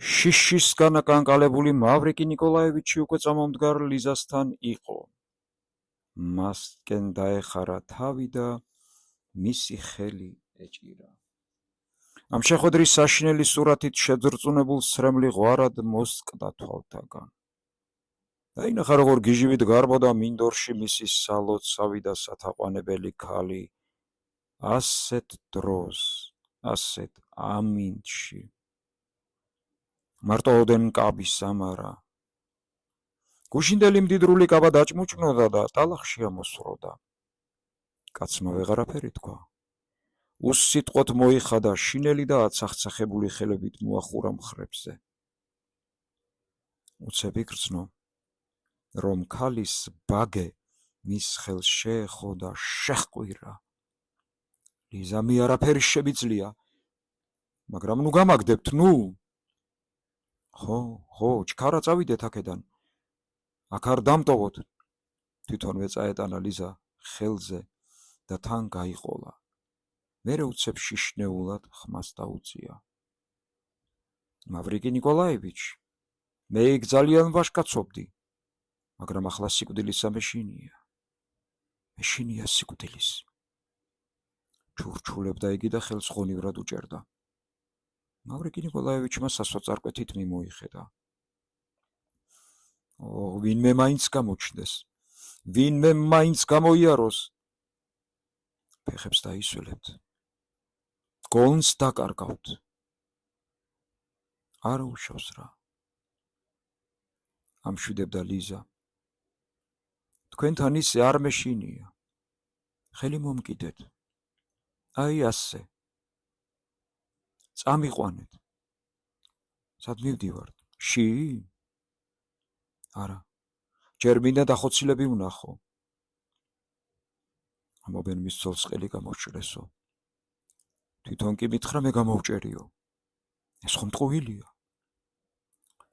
შიშისგან აკანკალებული მავრიკი ნიკოლაევიჩი უკვე წამომდგარ ლიზასთან იყო. მასკენ დაეხარა თავი და მისი ხელი ეჭირა. ამ შეხვედრის საშინელი სურათით შეძრწუნებულ სრემლი ღვარად მოსკდა თვალთაგან. დაინახა, როგორ გიჟივით გარბოდა მინდორში მისი სალოცავი და სათაყვანებელი ქალი, ასეთ დროს, ასეთ ამინდში. მარტო ოდენ კაბი სამარა. გუშინდელი მდიდრული კაბა დაჭმუჭნოდა და ტალახში ამოსროდა. კაცმა ვეღარაფერი თქვა. უსიტყვოდ მოიხადა შინელი და აცახცახებული ხელებით მოახურა მხრებზე. უცებ იგრძნო, რომ ქალის ბაგე მის ხელს შეეხო და შეჰყვირა. ლიზა მე არაფერი შემიძლია, მაგრამ ნუ გამაგდებთ, ნუ. ხო, ჩქარა წავიდეთ აქედან. აქ არ დამტოვოთ. თვითონვე წაეტანა ლიზა ხელზე და თან გაიყოლა. მერე უცებ შიშნეულად ხმას დაუწია. მავრიკი ნიკოლაევიჩი, მე იქ ძალიან ვაშკაცობდი, მაგრამ ახლა სიკვდილისა მეშინია. მეშინია სიკვდილის. ჩურჩულებდა იგი და ხელს ღონივრად უჭერდა. მავრიკი ნიკოლაევიჩმა სასოწარკვეთით მიმოიხედა. ვინმე მაინც გამოჩნდეს, ვინმე მაინც გამოიაროს. ფეხებს დაისველებთ. გონს დაკარგავთ. არ უშავს რა. ამშვიდებდა ლიზა. თქვენთან ისე არ მეშინია. ხელი მომკიდეთ. აი ასე. წამიყვანეთ. სად მივდივართ? ში? არა. ჯერ მინდა დახოცილები ვნახო. ამობენ მის ცოლს ყელი გამოჭრესო. თვითონ კი მითხრა მე გამოვჭერიო. ეს ხომ ტყუილია.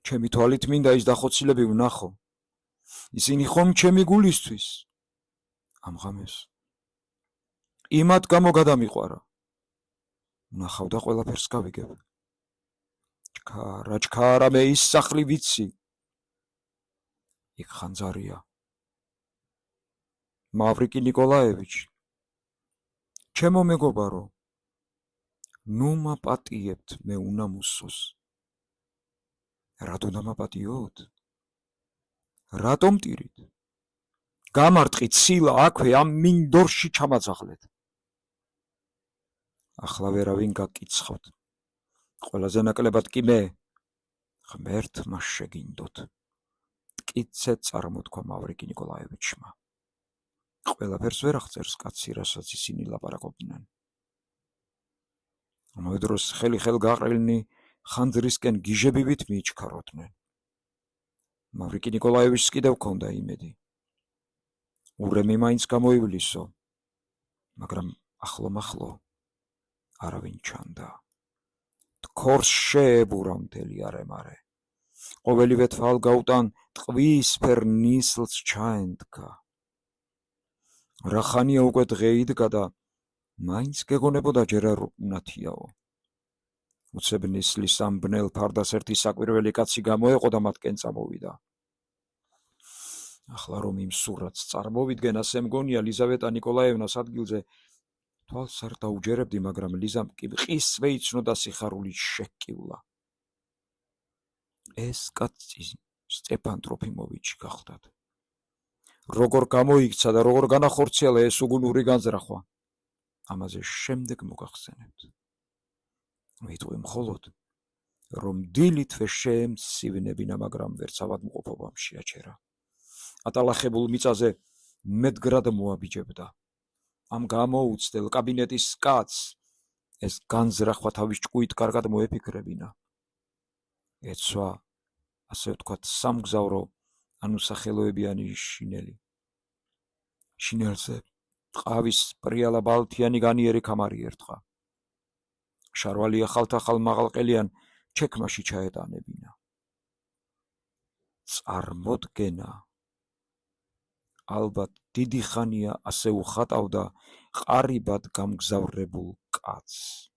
ჩემი თვალით მინდა ის დახოცილები ვნახო. ისინი ხომ ჩემი გულისთვის. ამ ღამეს. იმათ გამო გადამიყვარა. ვნახავ და ყველაფერს გავიგებ. ჩქარა მე ის სახლი ვიცი. იქ ხანძარია. მავრიკი ნიკოლაევიჩი, ჩემო მეგობარო, ნუ მაპატიებთ მე უნამუსოს. რატო დამაპატიოთ? რატომ ტირით? გამარტყით ცილა აქვე ამ მინდორში ჩამაძაღლეთ. ახლა ვერავინ გაკიცხავთ. ყველაზე ნაკლებად კი მე. ღმერთმა შეგინდოთ. მტკიცე წარმოთქვა მავრიკი ნიკოლაევიჩმა. ყველაფერს ვერ აღწერს კაცი, რასაც ისინი ლაპარაკობდნენ. ამავე დროს ხელი-ხელ გაყრილნი ხანძრისკენ გიჟებივით მიიჩქაროდნენ. მავრიკი ნიკოლაევიჩს კიდევ ჰქონდა იმედი. ურემი მაინც გამოივლისო, მაგრამ ახლო-მახლო არავინ ჩანდა. თქორს შეებურა მთელი არე-მარე. ყოველივე თვალგაუტან ტყვიისფერ ნისლს ჩაენდგა. რახანია უკვე დღე იდგა და მაინც გეგონებოდა ჯერ არ უნათიაო. უცებ ნისლის ამ ბნელ ფარდას ერთი საკვირველი კაცი გამოეყო და მათკენ წამოვიდა. ახლა რომ იმ სურათს წარმოვიდგენ, ასე მგონია ლიზავეტა ნიკოლაევნას ადგილზე თვალს არ დაუჯერებდი, მაგრამ ლიზამ კი მყისვე იცნოდა სიხარულით შეჰკივლა. ეს კაცი სტეფან ტროფიმოვიჩი გახლდათ. როგორ გამოიქცა და როგორ განახორციელა ეს უგუნური განზრახვა. ამაზე შემდეგ მოგახსენებთ. ვიტყვი მხოლოდ, რომ დილითვე შეემსივნებინა, მაგრამ ვერც ავადმყოფობამ შეაჩერა. ატალახებულ მიწაზე მედგრად მოაბიჯებდა. ამ გამოუცდელ კაბინეტის კაცს ეს განზრახვა თავის ჭკუით კარგად მოეფიქრებინა. ეცვა, ასე ვთქვათ, სამგზავრო, ანუ სახელოებიანი შინელი. შინელზე ტყავის პრიალა ბალთიანი განიერი ქამარი ერთხა. შარვალი ახალ-ახალ მაღალყელიან ჩექმაში ჩაეტანებინა. წარმოდგენა. ალბათ დიდი ხანია ასე უხატავდა ყარიბად გამგზავრებულ კაცს.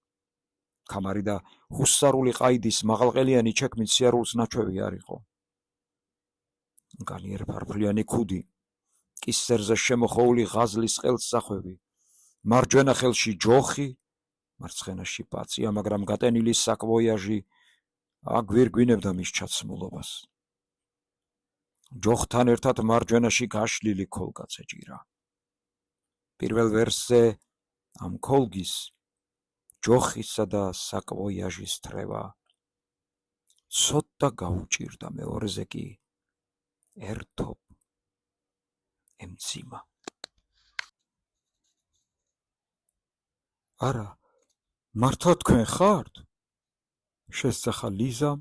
ქამარი და ჰუსარული ყაიდის მაღალყელიანი ჩექმით სიარულს ნაჩვევი არ იყო. განიერ ფარფლიანი ქუდი, კისერზე შემოხოული ღაზლის ყელსახვევი, მარჯვენა ხელში ჯოხი, მარცხენაში პაცია, მაგრამ გატენილი საკვოიაჟი აგვირგვინებდა მის ჩაცმულობას. ჯოხთან ერთად მარჯვენაში გაშლილი ქოლგაც ეჭირა. პირველ ვერსზე ამ ქოლგის, ჯოხისა და საკვოიაჟის თრევა ცოტა გაუჭირდა, მეორეზე კი ერთობ ემციმა. არა, მართლა თქვენ ხართ? შესძახა ლიზამ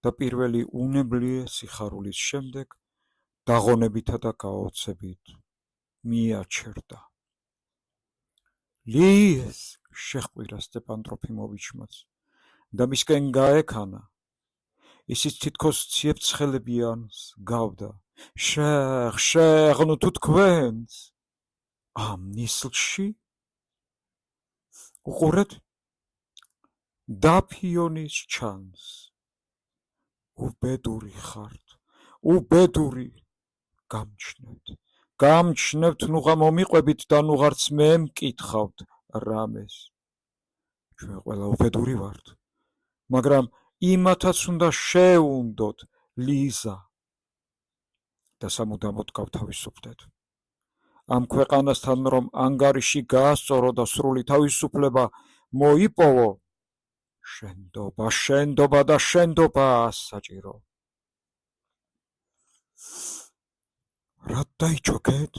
და პირველი უნებლიე სიხარულის შემდეგ დაღონებითა და გაოცებით მიაჩერდა. ლიეს, შეჰყვირა სტეპან ტროფიმოვიჩმაც და მისკენ გაექანა. ისიც თითქოს ციებ-ცხელებიანს გავდა. შეხ, ნუ თუ თქვენც ამ ნისლში? უყურეთ, დაფიონის ჩანს. უბედური ხართ, უბედური. გამჩნევთ, ნუღა მომიყვებით და ნუღარც მე მკითხავთ რამეს. ჩვენ ყველა უბედური ვართ, მაგრამ იმათაც უნდა შეუნდოთ, ლიზა. და სამუდამოდ გავთავისუფლდეთ. ამ ქვეყანასთან რომ ანგარიში გაასწორო და სრული თავისუფლება მოიპოვო, შენდობა და შენდობა საჭირო. რად დაიჩოქეთ?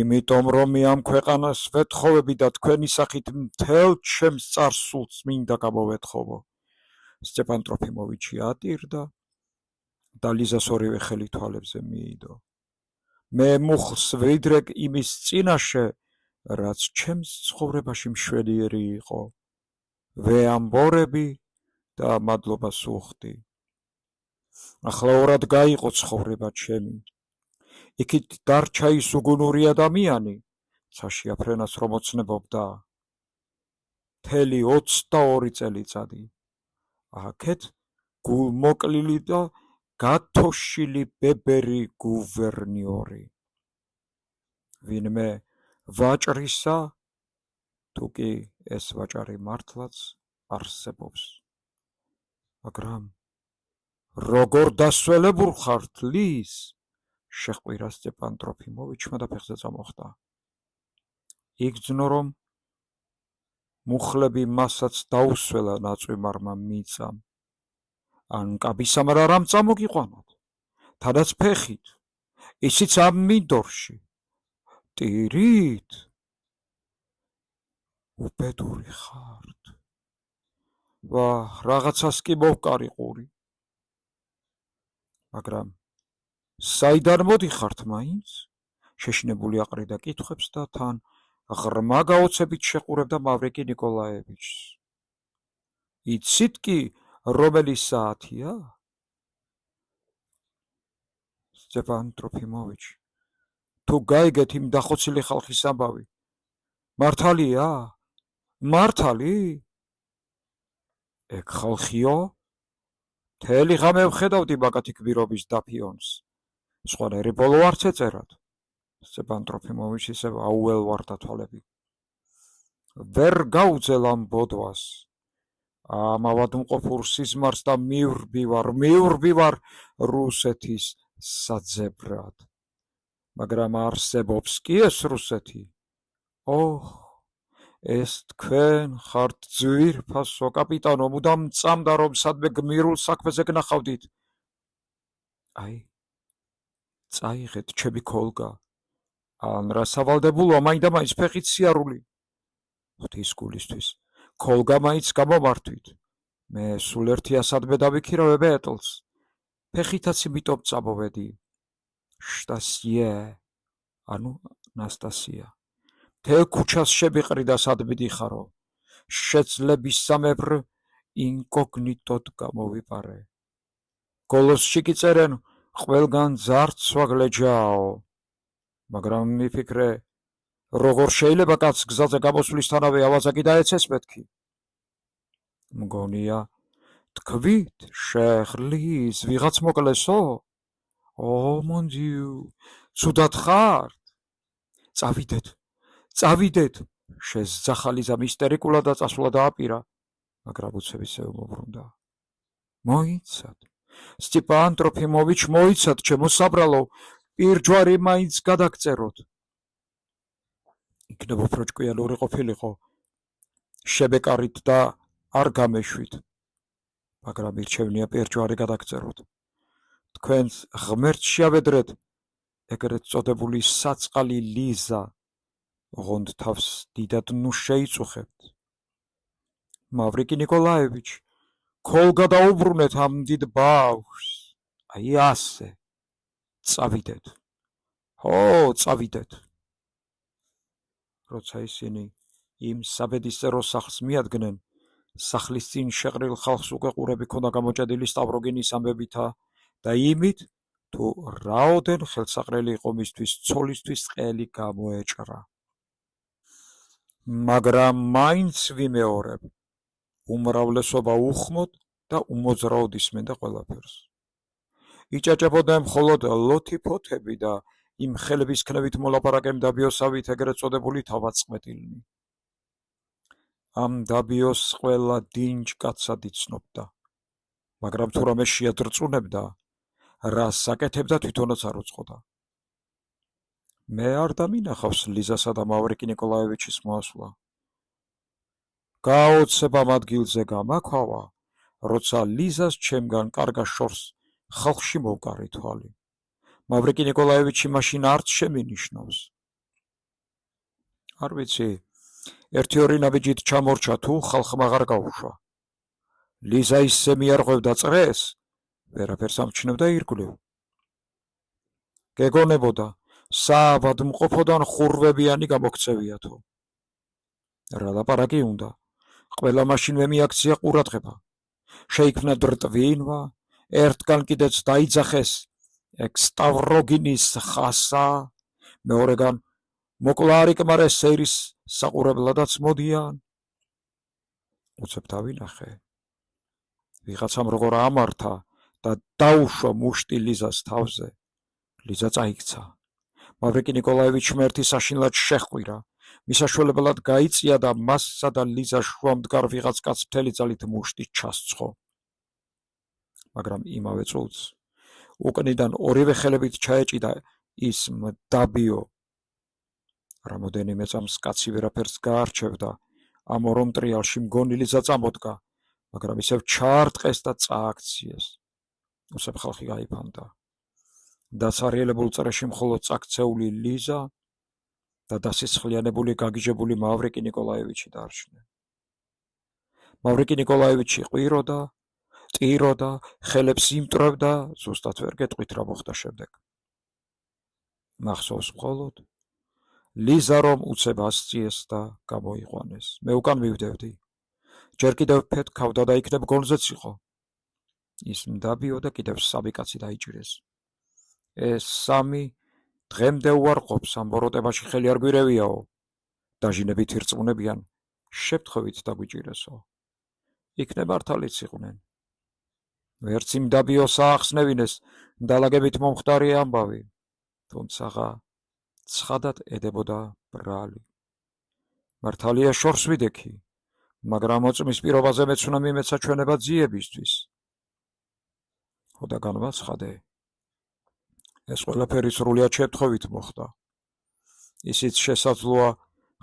იმიტომ რომ მე ამ ქვეყანას ვეთხოვები და თქვენი სახით მთელ ჩემს წარსულს მინდა გამოვეთხოვო. სტეპან ტროფიმოვიჩი ატირდა და ლიზას ორივე ხელი თვალებზე მიიდო. მე მუხლს ვიდრეკ იმის წინაშე, რაც ჩემს ცხოვრებაში მშვენიერი იყო. ვეამბორები და მადლობას უხდი. ახლა ორად გაიყო ცხოვრება ჩემი. იქით დარჩა ის უგუნური ადამიანი, ცაში აფრენას რომ ოცნებობდა. მთელი 22 წელიწადი. აქეთ გულმოკლილი და გათოშილი ბებერი გუვერნიორი. ვინმე ვაჭრისა, თუ კი ეს ვაჭარი მართლაც არსებობს. მაგრამ როგორ დასველებულ ხართ, ლის? შეჰყვირა სტეპან ტროფიმოვიჩმა და ფეხზე წამოხდა. იგრძნო, რომ მუხლები მასაც დაუსველა ნაწვიმარმა მიწამ. ან კაბისამ რა წამოგიყვანოთ, თანაც ფეხით, ისიც ამ მინდორში. ტირით? უბედური ხართ. რაღაცას კი მოვკარიყური. მაგრამ საიდან მოდიხართ მაინც? შეშინებული აყრიდა კითხვებს და თან ღრმა გაოცებით შეყურებდა მავრიკი ნიკოლაევიჩს. იცით კი რომელი საათია? სტეპან ტროფიმოვიჩი, თუ გაიგეთ იმ დახოცილი ხალხის ამბავი, მართალია? მართალი? ეგ ხალხიო? მთელი ღამე ვხედავდი მაგათი გმირობის დაფიონს. სხვანაირი ბოლო არც ეწერათ. სტეპან ტროფიმოვიჩი ისევ აუელვარდა თვალები. ვერ გაუძელ ამ ბოდვას. ამავად მყოფურ სიზმარს და მივრბივარ რუსეთის საძებრად. მაგრამ არსებობს კი ეს რუსეთი? ოჰ, ეს თქვენ ხართ ძვირფასო კაპიტანო, მუდამ წამდა რომ სადმე გმირულ საქმეზე გნახავდით. აი, წაიღეთ ჩემი ქოლგა. ან რა სავალდებულოა მაინდა-მაინც ფეხით სიარული. ღვთის გულისთვის, ქოლგა მაინც გამომართვით. მე სულ ერთია სადმე დავიქირავე ბეტლს. ფეხითაც იმიტომ წამოვედი. შტასიე, ანუ ნასტასია. მთელ ქუჩას შემიყრიდა სადმე დიხარო. შეძლებისამებრ ინკოგნიტოდ გამოვიპარე. გოლოსში კი წერენ, ყველგან ძარცვა გლეჯაო. მაგრამ მიფიქრე, როგორ შეიძლება კაცს გზაზე გამოსვლისთანავე ავაზაკი დაეცეს მეთქი? მგონია თქვით შეღლის ვიღაც მოკლესო? ო მონდიუ, ცუდად ხართ? წავიდეთ, შესძახა ლიზა მისტერიკულად და წასვლა დააპირა, მაგრამ უცებ ისევ მობრუნდა. მოიცად, სტიპან ტროფიმოვიჩ, მოიცად, ჩემო საბრალო, პირჯვარი მაინც გადაგწეროთ. იქნება უფრო ჭკვიანური ყოფილიყო, შებეკარით და არ გამეშვით, მაგრამ ირჩევნია პირჯვარი გადაგწეროთ. თქვენს ღმერთს შეავედრეთ, ეგრეთ წოდებული საწყალი ლიზა, ოღონდ თავს დიდად ნუ შეიწუხებთ. მავრიკი ნიკოლაევიჩ, ქოლგა დაუბრუნეთ ამ დიდ ბავშვს, აი ასე. წავიდეთ. წავიდეთ. როცა ისინი იმ საბედისწერო სახლს მიადგნენ, სახლის წინ შეყრილ ხალხს უკვე ყურები ქონდა გამოჭედილი სტავროგინის ამბებითა და იმით, თუ რაოდენ ხელსაყრელი იყო მისთვის ცოლისთვის ყელი გამოეჭრა. მაგრამ მაინც ვიმეორებ, უმრავლესობა უხმოდ და უმოძრაოდ ისმენდა ყველაფერს. იჭაჭებოდნენ მხოლოდ ლოთი-ფოთები და იმ ხელების ქნევით მოლაპარაკემ დაბიოსავით ეგრეთ წოდებული თავადწყმეტილნი. ამ დაბიოს ყველა დინჯ კაცად იცნობდა, მაგრამ თუ რამე შეადრწუნებდა, რას აკეთებდა თვითონაც არ უწყოდა. მე არ დამინახავს ლიზასა და მავრიკი ნიკოლაევიჩის მოასვლა. გაოცებ ამ ადგილზე გამაქვა, როცა ლიზას ჩემგან კარგა შორს ხალხში მოვკარი თვალი. მავრიკი ნიკოლაევიჩი მაშინ არც შემინიშნავს. არ ვიცი, ერთი-ორი ნაბიჯით ჩამორჩა თუ ხალხმა აღარ გაუშვა. ლიზა ისე მიარღვევდა წრეს, ვერაფერს ამჩნევდა ირგვლივ. გეგონებოდა, საავადმყოფოდან ხურვებიანი გამოქცევიათო. რა ლაპარაკი უნდა, ყველა მაშინვე მიაქცია ყურადღება. შეიქმნა დრტვინვა, ერთგან კიდეც დაიძახეს ეგ სტავროგინის ხასა, მეორეგან მოკლარი კმარე სეირის საყურებლადაც მოდიან. უცებ დავინახე. ვიღაცამ როგორ ამართა და დაუშვა მუშტი ლიზას თავზე. ლიზა წაიქცა. მავრიკი ნიკოლაევიჩმა ერთი საშინლად შეჰყვირა. მისაშველებლად გაიწია და მასსა და ლიზას შუამდგარ ვიღაც კაცს მთელი ძალით მუშტი ჩასცხო. მაგრამ იმავე წუთს უკნიდან ორივე ხელებით ჩაეჭიდა ის მდაბიო. რამოდენიმე წამს კაცი ვერაფერს გაარჩევდა, ამ ორ მტრიალში მგონი ლიზა წამოდგა, მაგრამ ისევ ჩაარტყეს და წააქციეს. უსებ ხალხი გაიფანტა. დაცარიელებულ წრეში მხოლოდ წაქცეული ლიზა და დასისხლიანებული გაგიჟებული მავრიკი ნიკოლაევიჩი დარჩნენ. მავრიკი ნიკოლაევიჩი ყვიროდა, ტიროდა, ხელებს იმტრევდა, ზუსტად ვერ გეტყვით რა მოხდა შემდეგ. მახსოვს მხოლოდ ლიზა რომ უცებ ასწიეს და გამოიყვანეს. მე უკან მივდევდი. ჯერ კიდევ ფეთქავდა და იქნებ გონზეც იყო. ის მდაბიო და კიდევ სამი კაცი დაიჭირეს. ეს სამი დღემდე უარყოფს, ამ ბოროტებაში ხელი არ გვირევიაო. დაჟინებით ირწმუნებიან, შეფთხოვით დაგვიჭირესო. იქნებ მართალიც იყვნენ. ვერც იმ დაბიოს აახსნევინეს, დალაგებით მომხდარი ამბავი, თუმცაღა ცხადად ედებოდა ბრალი. მართალია შორს ვიდექი, მაგრამ მოწმის პირობაზე მეც უნდა მიმეცა ჩვენება ძიებისთვის. ხოდა განვაცხადე. ეს ყველაფერი სრულიად შეფთხოვით მოხდა. ისიც შესაძლოა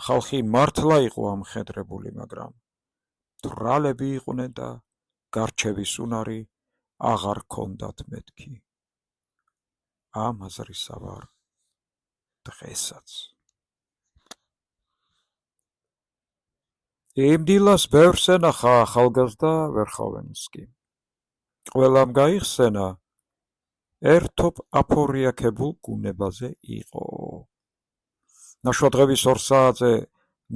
ხალხი მართლა იყო ამხედრებული, მაგრამ თვრალები იყვნენ და გარჩევის უნარი აღარ ქონდათ მეთქი. ამ აზრისა ვარ დღესაც. იმ დილას ბევრს ენახა ახალგაზრდა ვერხოვენსკი. ყველამ გაიხსენა, ერთობ აფორიაქებულ გუნებაზე იყო. ნაშვადღების 2 საათზე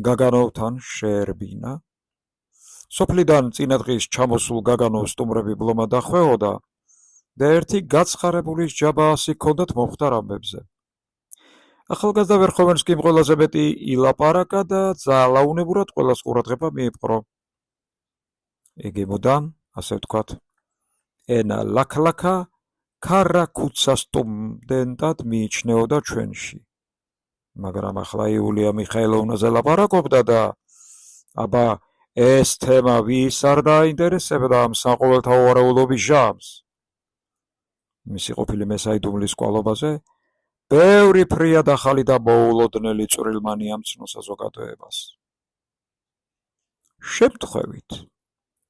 გაგანოვთან შეერბინა. სოფლიდან წინადღის ჩამოსულ გაგანოვ სტუმრები ბლომა დახვეოდა და ერთი გაცხარებული ჯაბაასი ჰქონდათ მომხდარ ამბებზე. ახალგაზრდა ვერხოვენსკიმ ყველაზე მეტი ილაპარაკა და ძალაუნებურად ყველას ყურადღება მიიპყრო. იგი მუდამ, ასე ვთქვათ, ენა ლაქლაქა ქარაქუცა სტუდენტად მიიჩნეოდა ჩვენში. მაგრამ ახლა იულია მიხაილოვნაზე ლაპარაკობდა და აბა ეს თემა ვის არ დაინტერესებდა ამ საყოველთაო ჟამს. მისი ყოფილი მესაიდუმლის კვალობაზე ბევრი ფრიად ახალი და მოულოდნელი წვრილმანი ამცნო საზოგადოებას. შემთხვევით,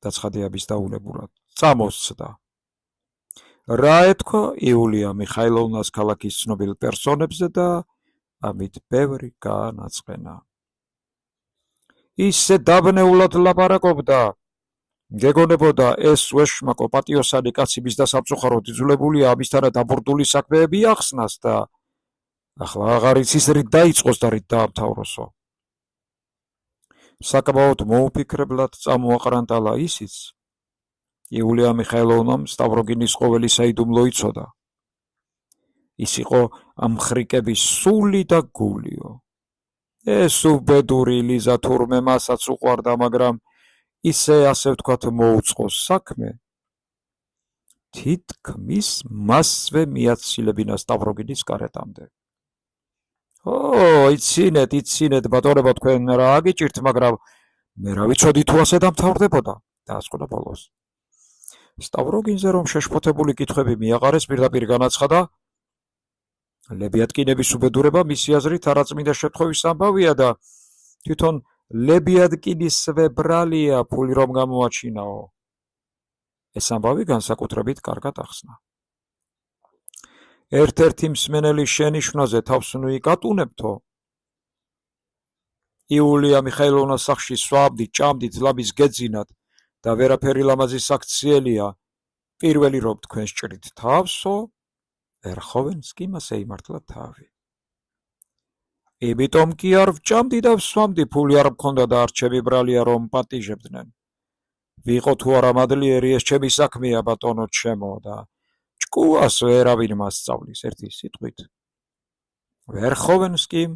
დაცხადიების დაუნებურად, წამოსცდა. რა ეთქვა იულია მიხაილოვნას ქალაქის ცნობილ პერსონებზე და ამით ბევრი გაანაწყენა. ისე დაბნეულად ლაპარაკობდა, გეგონებოდა ეს უეშმაკო პატიოსანი კაცი მის და სამწუხაროდ იძულებულია ამისთანავე დაბურდული საქმეები ახსნას და ახლა აღარ იცის რით დაიწყოს და რით დაამთავროსო. საკმაოდ მოუფიქრებლად წამოაყრანტალა ისიც, იულია მიხაილოვნამ სტავროგინის ყოველი საიდუმლო იცოდა. ის იყო ამ ხრიკების სული და გულიო. ეს უბედური ლიზა თურმე მასაც უყვარდა, მაგრამ ისე ასე ვთქვათ მოუწყოს საქმე, თითქმის მასვე მიაცილებინა სტავროგინის კარეტამდე. იცინეთ, ბატონებო, თქვენ რა აგიჭირთ, მაგრამ მე რა ვიცოდი თუ ასე დამთავრდებოდა, დაასკვნა ბოლოს. სტავროგინზე რომ შეშფოთებული კითხვები მიაყარეს, პირდაპირ განაცხადა, ლებიადკინების უბედურება მისი აზრით არაწმინდა შემთხვევის ამბავია და თვითონ ლებიადკინისვე ბრალია ფული რომ გამოაჩინაო. ეს ამბავი განსაკუთრებით კარგად ახსნა. ერთ-ერთი მსმენელი შენიშვნაზე თავს ნუ იკატუნებთო. იულია მიხაილოვნას სახლში swamdით, ჭამდით, ლამის გეძინათ და ვერაფერი ლამაზი საქციელია. პირველი რომ თქვენ სჭრით თავსო, ვერხოვენსკი მას ეიმართლა თავი. იმიტომ კი არ ვჭამდი და ვსვამდი, ფული არ მქონდა და არჩევი ბრალია რომ პატიჟებდნენ. ვიყო თუ არა მადლიერი, ეს ჩემი საქმეა, ბატონო ჩემო და ჭკუას ვერავინ მასწავლის ერთი სიტყვით. ვერხოვენსკიმ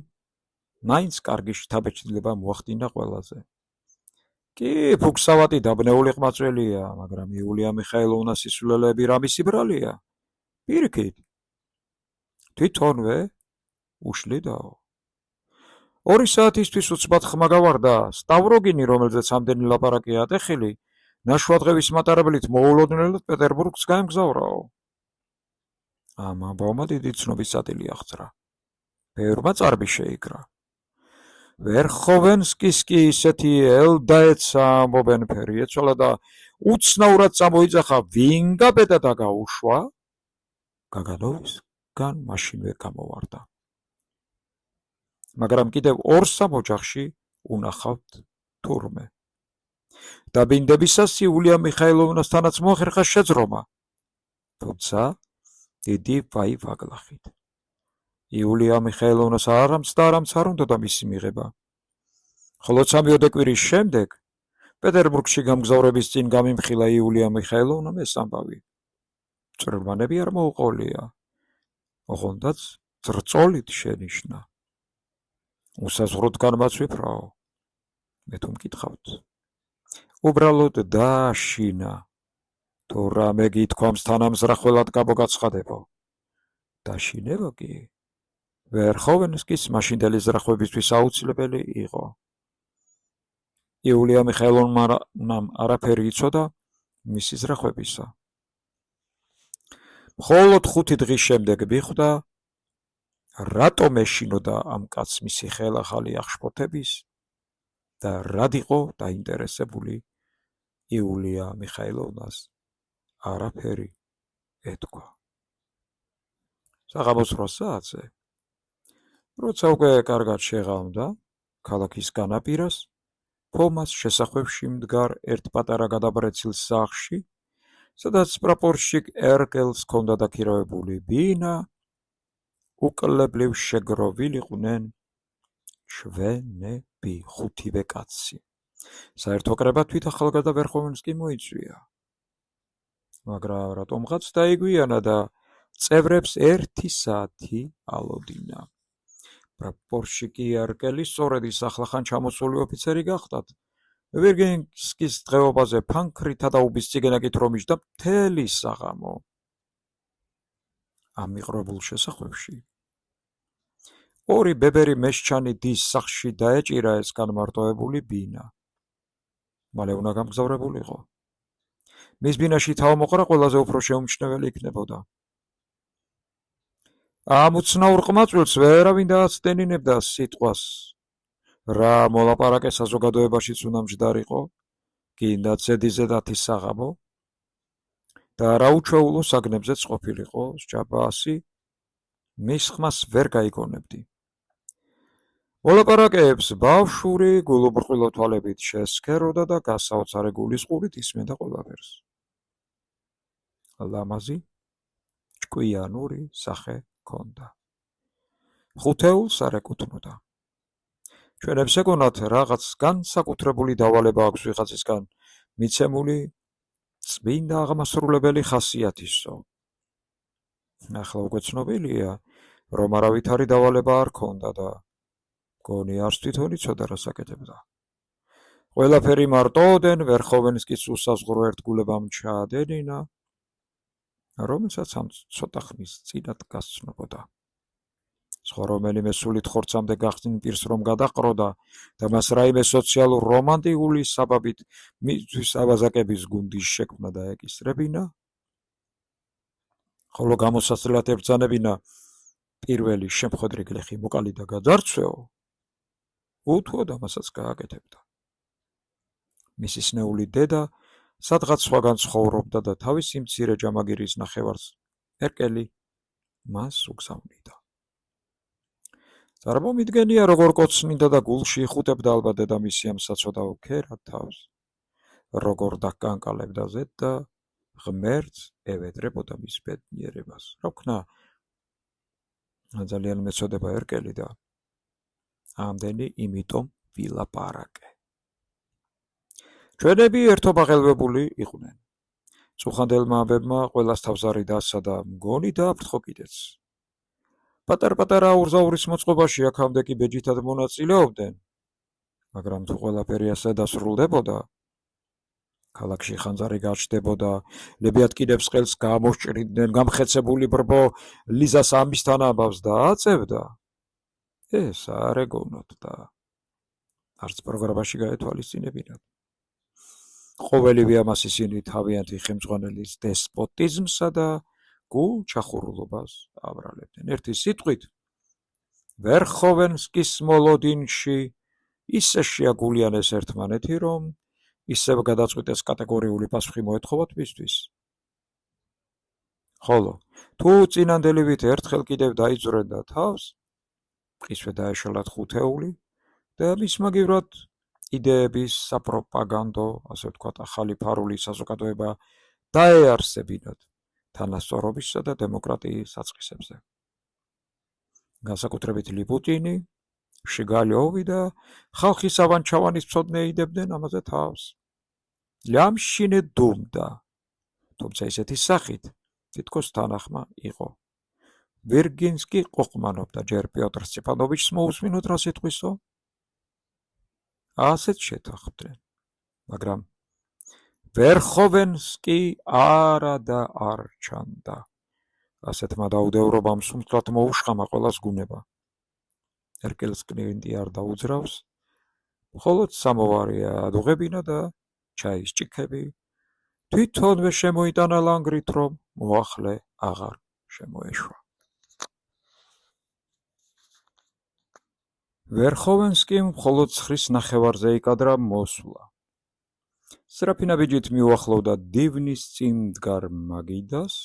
მაინც კარგი შთაბეჭდილება მოახდინა ყველაზე. კი, ფუქსავატი დაბნეული ყმაწველია, მაგრამ იულია მიხაილოვნას სისულელეები რა მისი ბრალია? პირიქით. თვითონვე უშლიდაო. 2 საათისთვის უცბად ხმა გავარდა, სტავროგინი, რომელზეც ამდენი ლაპარაკი ატეხილი, ნაშვადღების მატარებლით მოულოდნელად პეტერბურგს გაემგზავრაო. ამ ამბავმა დიდი ცნობის სატილი აღძრა. ბევრმა წარბი შეიკრა. ვერხოვენსკის კი ისეთი ელდაეცა ამბობენ ფერი ეცვალა და უცნაურად წამოიძახა, ვინ გაბედა და გაუშვა? გაგანოვისგან მაშინვე გამოვარდა. მაგრამ კიდევ 2 ოჯახში უნახავთ თურმე. დაბინდებისას იულია მიხაილოვნასთანაც მოახერხა შეძრომა, თუმცა დიდი ვაი-ვაგლახით. იულია მიხაილოვნას არამც და არამც არ უნდოდა მისი მიღება. ხოლო 3 კვირის შემდეგ პეტერბურგში გამგზავრების წინ გამიმხილა იულია მიხაილოვნამ ეს ამბავი. წვრილმანები არ მოუყოლია, ოღონდაც ძრწოლით შენიშნა. უსაზღვროდ განმაცვიფრაო. მე თუ მკითხავთ, უბრალოდ დააშინა. თუ რამე გითქვამს თანამზრახველად გამოგაცხადებო. დაშინება კი ვერხოვენსკის მაშინდელი ზრახვებისთვის აუცილებელი იყო. იულია მიხაილოვნამ არაფერი იცოდა მისი ზრახვებისა. მხოლოდ 5 დღის შემდეგ მიხვდა, რატომ ეშინოდა ამ კაცს მისი ხელახალი აღშფოთების და რად იყო დაინტერესებული იულია მიხაილოვნას არაფერი ეთქვა. საღამოს 8 საათზე, როცა უკვე კარგად შეღამდა ქალაქის განაპირას, ფომას შესახვევში მდგარ ერთ პატარა გადაბრეცილ სახლში, სადაც პრაპორშიკ ერკელს ჰქონდა დაქირავებული ბინა, უკლებლივ შეგროვილიყვნენ ჩვენები 5-ვე კაცი. საერთო კრება თვით ახალგაზრდა ვერხოვენსკი მოიწვია. მაგრამ რატომღაც დაიგვიანა და წევრებს 1 საათი ალოდინა. პრაპორშიკი ერკელი სწორედ ის ახლახან ჩამოსული ოფიცერი გახდათ, ვირგინსკის დღეობაზე ფანქრითა და უბის წიგენა კითხვა და მთელი საღამო. ამ მიყრებულ შესახვევში ორი ბებერი მეშჩანი დის სახლში დაეჭირა ეს განმარტოებული ბინა. მალე უნდა გამგზავრებულიყო. მის ბინაში თავმოყრა ყველაზე უფრო შეუმჩნეველი იქნებოდა. ამ უცნაურ ყმაწვილს ვერავინ დააცდენინებდა სიტყვას, რა მოლაპარაკე საზოგადოებაშიც უნდა მჯდარიყო, კიდაც ზედიზე 10 საღამო და რა უჩვეულო საგნებზეც ყოფილიყო სჯაბაასი, მის ხმას ვერ გაიგონებდი. მოლაპარაკეებს ბავშვური გულუბრყვილო თვალებით შესქეროდა და გასაოცარი გულისყურით ისმენდა ყველაფერს. ლამაზი, ჭკვიანური სახე ჰქონდა. ხუთეულს არ ეკუთვნოდა. ჩვენებს ეგონათ რაღაც განსაკუთრებული დავალება აქვს ვიღაცისგან მიცემული წმინდა აღმასრულებელი ხასიათისო. ახლა უკვე ცნობილია, რომ არავითარი დავალება არ ჰქონდა და მგონი არც თვითონ იცოდა რას აკეთებდა. ყველაფერი მარტოოდენ ვერხოვენსკის უსაზღვრო ერთგულებამ ჩაადენინა, რომელსაც ამ ცოტა ხნის წინათ გასცნობოდა. სხვა რომელიმე სულით ხორცამდე გახსნილ პირს რომ გადაყროდა და მას რაიმე სოციალურ რომანტიკული საბაბით მისთვის აბაზაკების გუნდის შექმნა დაეკისრებინა, ხოლო გამოსაცილად ებრძანებინა პირველი შემხედრი გლეხი მოკალი და გაძარცვეო, უთუოდ ამასაც გააკეთებდა. მისი სნეული დედა სადღაც სხვაგან ცხოვრობდა და თავისი მცირე ჯამაგირის ნახევარს ერკელი მას უგზავნიდა. წარმომიდგენია, როგორ კოცნიდა და გულში იხუტებდა ალბათ დედამისი ამ საცოდავ ქერად თავს, როგორ დაკანკალებდა ზედ და ღმერთს ევედრებოდა მის ბედნიერებას. რა ვქნა, ძალიან მეწოდება ერკელი და ამდენი იმიტომ ვილაპარაკე. ჩვენები ერთობაღელვებული იყვნენ. წუხანდელმა ამბებმა ყველას თავზარი დასცა და მგონი დააფრთხო კიდეც. პატარ-პატარა აურზაურის მოწყობაში აქამდე კი ბეჯითად მონაწილეობდნენ, მაგრამ თუ ყველაფერი ასე დასრულდებოდა, ქალაქში ხანძარი გაჩნდებოდა, ლებიატკინებს ყელს გამოსჭრიდნენ, გამხეცებული ბრბო ლიზას ამისთან ამბავს დააწევდა. ეს არ ეგონოთ და არც პროგრამაში გაეთვალისწინებინათ. ყოველივე ამას ისინი თავიანთი ხელმძღვანელის დესპოტიზმსა და გულჩახურულობას აბრალებდნენ. ერთი სიტყვით, ვერხოვენსკის მოლოდინში ისე შეაგულიანეს ერთმანეთი, რომ ისევ გადაწყვიტეს კატეგორიული პასუხი მოეთხოვათ მისთვის. ხოლო თუ წინანდელივით ერთხელ კიდევ დაიძვრენდა თავს, მყისვე დაეშალათ ხუთეული და მის მაგივრად იდეების საპროპაგანდო, ასე ვთქვათ, ახალი ფარული საზოგადოება დაეარსებინათ თანასწორობისა და დემოკრატიის საწყისებზე. განსაკუთრებით ლიპუტინი, შიგალოვი და ხალხის ავანჩავანის მცოდნე იდებდნენ ამაზე თავს. ლამშინე დუმდა, თუმცა ისეთი სახით თითქოს თანახმა იყო. ვირგინსკი ყოყმანობდა, ჯერ პიოტრ სტეპანოვიჩს მოусმინოთ რა სიტყვისო. ასეთ შეთანხმდნენ, მაგრამ ვერხოვენსკი არა და არ ჩანდა. ასეთმა დაუდევრობამ სუმთლად მოუშხამა ყველას გუნება. ერკელს კლინტი არ დაუძრავს, მხოლოდ სამოვარი ადუღებინა და ჩაის ჭიქები თვითონვე შემოიტანა ლანგრით, რომ მოახლე აღარ შემოეშვა. ვერხოვენსკიმ მხოლოდ 9 ნახევარზე იკადრა მოსვლა. სერაფინაბიჯით მიუახლოვდა დივნის წინ მდგარ მაგიდას,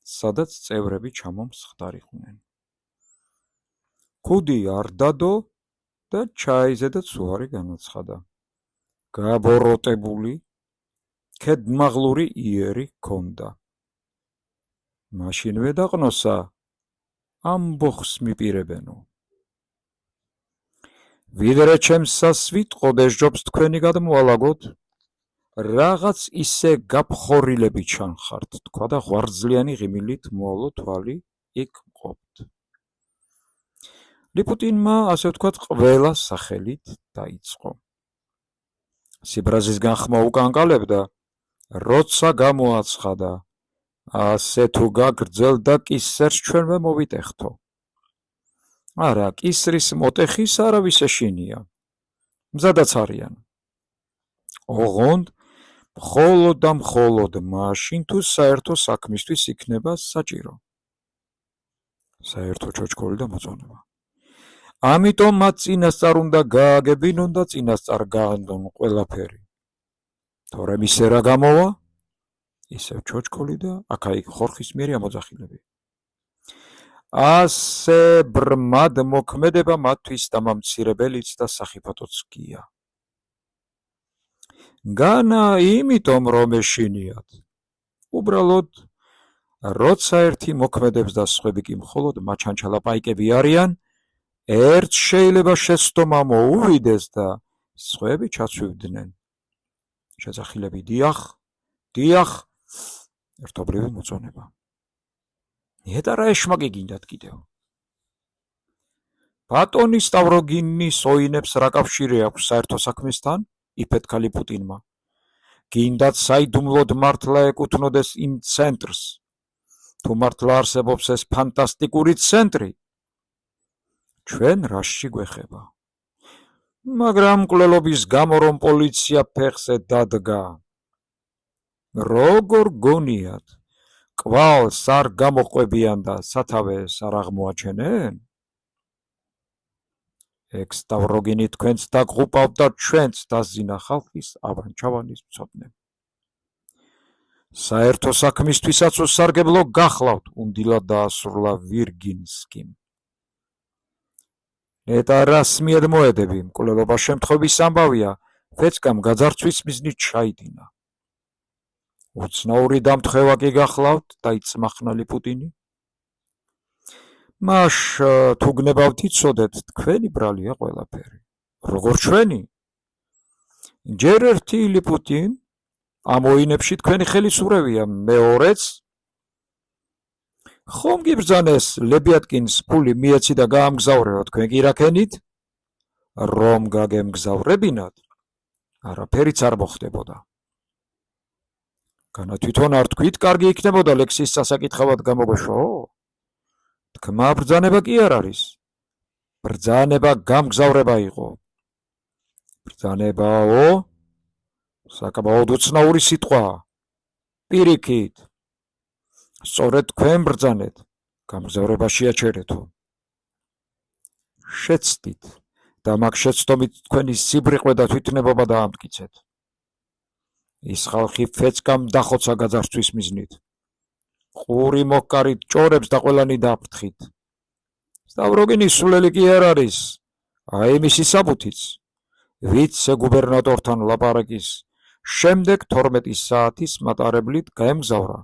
სადაც წევრები ჩამომსხდარიყვნენ. ქუდი არ დადო და ჩაიზედაც უარი განაცხადა. გაბოროტებული, ქედმაღლური იერი ჰქონდა. მაშინვე დაყნოსა, ამბოხს მიპირებენო. ვიდრე ჩემს სასვით ყოდესჯობს თქვენი გადმოალაგოთ, რაღაც ისე გაფხორილები ჩანხართ, თქვა და ღვარძლიანი ღიმილით მოავლო თვალი იქ მყოფთ. ლიპუტინმა, ასე ვთქვათ, ყველა სახელით დაიწყო. სიბრაზის განხმა უკანკალებდა, როცა გამოაცხადა, ასე თუ გაგრძელდა კისერს ჩვენვე მოვიტეხთო. არა, კისრის მოტეხის არავის ეშინია. მზადაც არიან. ოღონდ მხოლოდ და მხოლოდ მაშინ თუ საერთო საქმისთვის იქნება საჭირო. საერთო ჩოჩქოლი და მოწონება. ამიტომ მათ წინასწარ უნდა გააგებინონ და წინასწარ გაანდონ ყველაფერი. თორემ ისე რა გამოვა? ისევ ჩოჩქოლი და აქა-იქ ხორხის მიერი ამოძახილები. ასე ბრმად მოქმედება მათთვის დამამცირებელიც და სახიფათოც გია. განა იმიტომ რომ ეშინიათ. უბრალოდ როცა ერთი მოქმედებს და სხვები კი მხოლოდ მაჩანჩალაპაიკები არიან, ერთ შეიძლება შეცდომა მოუვიდეს და სხვები ჩაცვივდნენ. შეძახილები დიახ, ერთობლივი მოწონება. ნეტარა ეშმაკი გინდათ კიდევ. ბატონი სტავროგინის ოინებს რა კავშირი აქვს საერთო საქმესთან? იფეთქა ლიპუტინმა. გინდათ საიდუმლოდ მართლა ეკუთვნოდეს იმ ცენტრს. თუ მართლა არსებობს ეს ფანტასტიკური ცენტრი, ჩვენ რასში გვეხება. მაგრამ მკვლელობის გამო რომ პოლიცია ფეხზე დადგა. როგორ გონიათ? კვალს არ გამოყვებიან და სათავეს არ აღმოაჩენენ? ეგ სტავროგინი თქვენც დაგღუპავთ და ჩვენც დაზინა ხალხის ავანჩავანის მცოდნე. საერთო საქმისთვისაც უსარგებლო გახლავთ, უნდილად დაასრულა ვირგინსკიმ. ნეტა რას მიედ მოედები, მკვლელობა შემთხვევის ამბავია, ფეცკამ გაძარცვის მიზნით ჩაიდინა. უცნაური დამთხევა კი გახლავთ, დაიწმახნა ლიპუტინი. მაშ თუ გნებავთ იცოდეთ, თქვენი ბრალია ყველაფერი. როგორ ჩვენი? ჯერ ერთი ლიპუტინ, ამ ოინებში თქვენი ხელისურევია, მეორეც. ხომ გიბრძანეს ლებიატკინს ფული მიეცი და გაამგზავრეო, თქვენ კი რა ქენით? რომ გაგემგზავრებინათ, არაფერიც არ მოხდებოდა. განა თვითონ არ თქვით, კარგი იქნებოდა ლექსის სასაკითხავად გამოგვეშო? თქმა ბრძანება კი არ არის. ბრძანება გამგზავრება იყო. ბრძანებაო? საკმაოდ უცნაური სიტყვაა. პირიქით. სწორედ თქვენ ბრძანეთ, გამგზავრება შეაჩერეთო. შეცდით და მაგ შეცდომით თქვენი სიბრიყვე და თვითნებობა დაამტკიცეთ. ის ხალხი ფეცკამ დახოცა გაძარცვის მიზნით. ყური მოკარით ჭორებს და ყველანი დააფრთხით. სტავროგინის სულელი კი არ არის, აი მისი საბუთიც. ვიცე-გუბერნატორთან ლაპარაკის შემდეგ 12 საათის მატარებლით გაემგზავრა.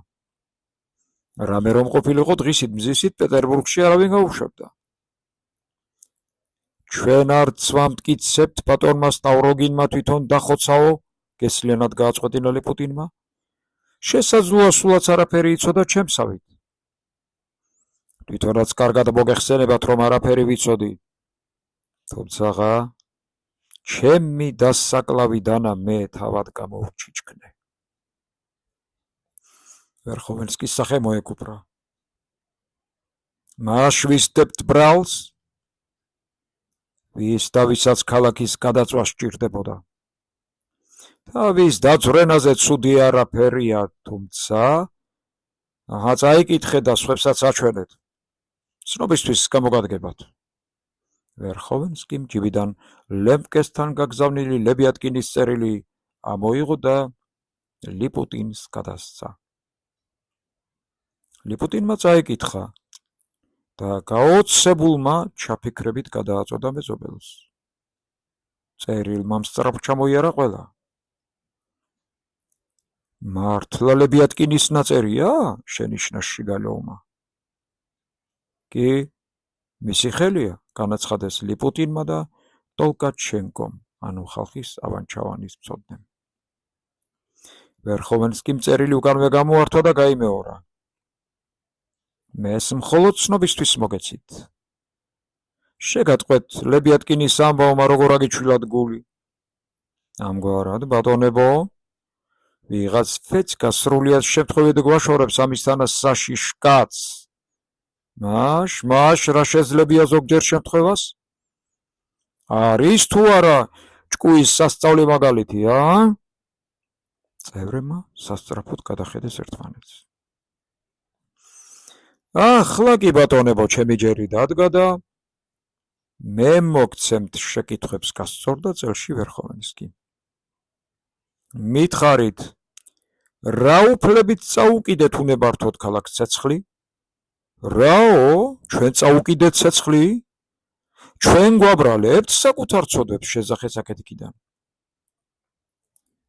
რამე რომ ყოფილიყო დღისით მზისით პეტერბურგში არავინ გაუშვებდა. ჩვენ არც ვამტკიცებთ ბატონმა სტავროგინმა თვითონ დახოცაო, გესლიანად გააწყვეტინა ლიპუტინმა. შესაძლოა სულაც არაფერი იცოდა ჩემსავით. თვითონაც კარგად მოგეხსენებათ, რომ არაფერი ვიცოდი. თუმცაღა ჩემი დასაკლავი დანა მე თავად გამოვჩიჩქნე. ვერხოვენსკის სახე მოეკუპრა. მაშ ვისდებთ ბრალს, ვის და ვისაც ქალაქის გადაწვა სჭირდებოდა. თავის დაწვრენაზე ცუდი არაფერია, თუმცა წაიკითხე და სხვებსაც აჩვენეთ. ცნობისთვის გამოგადგებათ. ვერხოვენსკიმ ჯიბიდან ლემპკესთან გაგზავნილი ლებიატკინის წერილი ამოიღო და ლიპუტინს გადასცა. ლიპუტინმა წაიკითხა და გაოცებულმა ჩაფიქრებით გადააწოდა მეზობელს. წერილმა მსწრაფ ჩამოიარა ყველა. მართლა ლებიატკინის ნაწერია? შენიშნა შიგალოვმა. კი, მისი ხელია, განაცხადეს ლიპუტინმა და ტოლკაჩენკომ, ანუ ხალხის ავანჩავანის მცოდნემ. ვერხოვენსკიმ წერილი უკანვე გამოართვა და გაიმეორა. მეს მხოლოდ ცნობისთვის მოგეცით. შეგატყვეთ ლებიატკინის ამბავმა როგორ აგიჩვილად გული. ამგვარად, ბატონებო, ვიღაც ფეცკა სრულიად შემთხვევით გვაშორებს ამისთანა საშიშ კაცს. მაშ რა შეძლებია ზოგჯერ შემთხვევას? არის თუ არა ჭკუის სასწავლი მაგალითი, წევრებმა სასწრაფოდ გადახედეს ერთმანეთს. ახლა კი ბატონებო, ჩემი ჯერი დადგა და მე მოგცემთ შეკითხვებს გასწორდა წელში ვერხოვენსკი. მითხარით, რა უფლებით წაუკიდეთ უნებართოდ ქალაქ ცეცხლი? რაო, ჩვენ წაუკიდეთ ცეცხლი? ჩვენ გვაბრალებთ საკუთარ ცოდვებს შესახეთ იქიდან.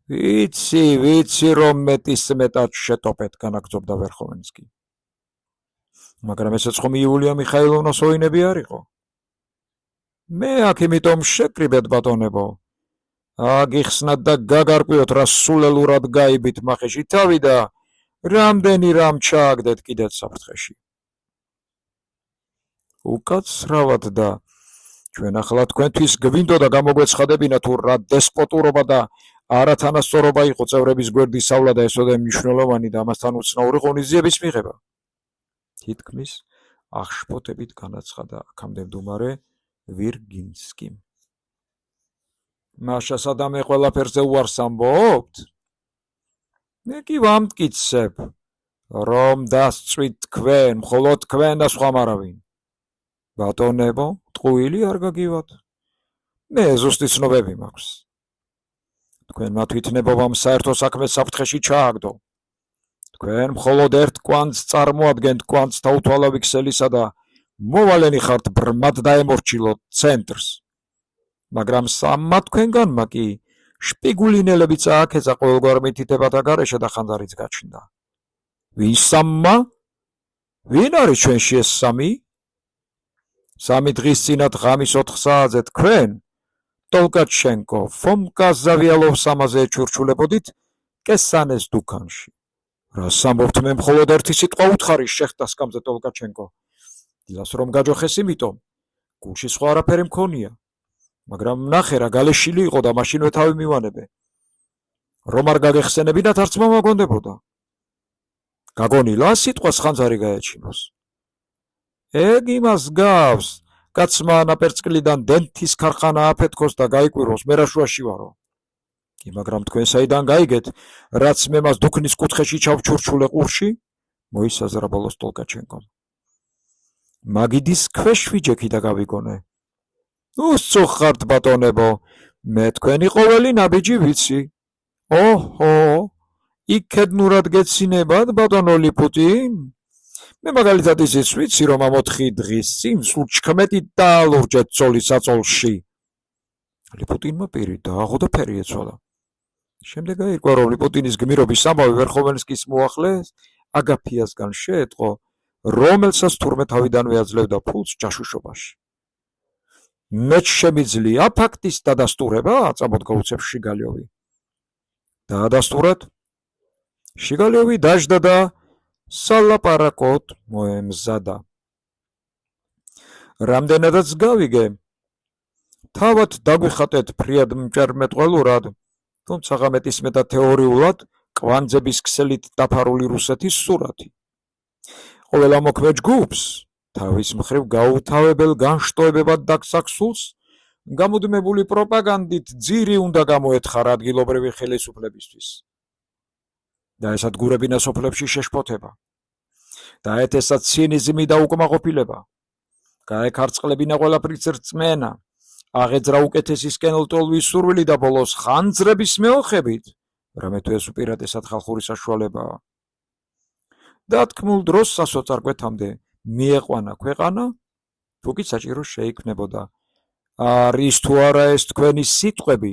ვიცი რომ მეტისმეტად შეტოპეთ, განაგრძობდა ვერხოვენსკი. მაგრამ ესეც ხომ იულია მიხაილოვნას ოინები არ იყო? მე აქ იმიტომ შეკრიბეთ ბატონებო. აგიხსნათ და გაგარკვიოთ რა სულელურად გაიბით მახეში თავი და რამდენი რამ ჩააგდეთ კიდეც საფრთხეში. უკაცრავად და ჩვენ ახლა თქვენთვის გვინდოდა გამოგვეცხადებინა თუ რა დესპოტურობა და არათანასწორობა იყო წევრების გვერდისავლა და ესოდე მნიშვნელოვანი და ამასთან უცნაური ღონისძიების მიღება. თითქმის აღშფოთებით განაცხადა აქამდე მდუმარე ვირგინსკიმ. მაშა სადამე ყველაფერზე უარს ამბობთ? მე კი ვამტკიცებ, რომ დასწვით თქვენ, მხოლოდ თქვენ და სხვა მარავინ. ბატონებო, ტყუილი არ გაგივათ. მე ზუსტი ცნობები მაქვს. თქვენმა თვითნებობამ საერთო საქმე საფრთხეში ჩააგდო. თქვენ მხოლოდ ერთ კვანძს წარმოადგენთ კვანძთა უთვალავი ქსელისა და მოვალენი ხართ ბრმად დაემორჩილოთ ცენტრს. მაგრამ სამმა თქვენგანმა კი შპიგულინელები წააქეცა ყოველგვარ მითითებათა გარეშე და ხანძარიც გაჩნდა. ვინ სამმა? ვინ არის ჩვენში ეს სამი? 3 დღის წინათ ღამის 4 საათზე თქვენ, ტოლკაჩენკო, ფომკა ზავიალოვს ამაზე ეჩურჩულებოდით კესანეს დუქანში. რას ამბობთ, მე მხოლოდ ერთი სიტყვა უთხარი შეხტა სკამზე ტოლკაჩენკო. დილას რომ გაჯოხეს იმიტომ, გულში სხვა არაფერი მქონია. მაგრამ ნახე რა გალეშილი იყო და მაშინვე თავი მივანებე. რომ არ გაგეხსენებინათ არც მომაგონდებოდა. გაგონილა სიტყვას ხანძარი გაეჩინოს. ეგ იმას გავს, კაცმა ნაპერწკლიდან დენთის ქარხანა აფეთქოს და გაიკვიროს, მე რა შუაში ვარო. კი, მაგრამ თქვენ საიდან გაიგეთ, რაც მე მას დუქნის კუთხეში ჩავჩურჩულე ყურში? მოისაზრა ბოლოს ტოლკაჩენკომ. მაგიდის ქვეშ ვიჯექი და გავიგონე. უსწუხართ ბატონებო, მე თქვენი ყოველი ნაბიჯი ვიცი. ოჰო, იქედნურად გეცინებათ ბატონო ლიპუტინ? მე მაგალითად ისიც ვიცი, რომ ამ 4 დღის წინ სულ 19 დაალურჯეთ ცოლის საწოლში. ლიპუტინმა პირი დააღო და ფერი ეცვალა. შემდეგ აირკვა, რომ ლიპუტინის გმირობის ამბავი ვერხოვენსკის მოახლეს აგაფიასგან შეეტყო, რომელსაც თურმე თავიდანვე აძლევდა ფულს ჯაშუშობაში. მეც შემიძლია ფაქტის დადასტურება? წამოდგა უცებ შიგალიოვი. დაადასტურეთ? შიგალიოვი დაждდა და სალაპარაკოდ მოემზადა. რამდენადაც გავიგე, თავად დაგვიხატეთ ფრიად მჭერმეტყველურად, თუმცა მეტისმეტად თეორიულად კვანძების ქსელით დაფარული რუსეთის სურათი. ყველა მოქმედ ჯგუფს თავის მხრივ გაუთავებელ განშტოებებად დაგსაქსულს გამუდმებული პროპაგანდით ძირი უნდა გამოეთხარა ადგილობრივი ხელისუფლებისთვის. და ეს ადგურებინა სოფლებში შეშფოთება. და ეთესა ცინიზმი და უკმაყოფილება. გაეკარწყლებინა ყველაფრის რწმენა, აღეძრა უკეთესისკენ ლტოლვის სურვილი და ბოლოს ხანძრების მეოხებით, რამე თუ ეს უპირატესად ხალხური საშუალებაა. დათქმულ დროს სასოწარკვეთამდე მიეყვანა ქვეყანა, თუ კი საჭირო შეიქმნებოდა. არის თუ არა ეს თქვენი სიტყვები,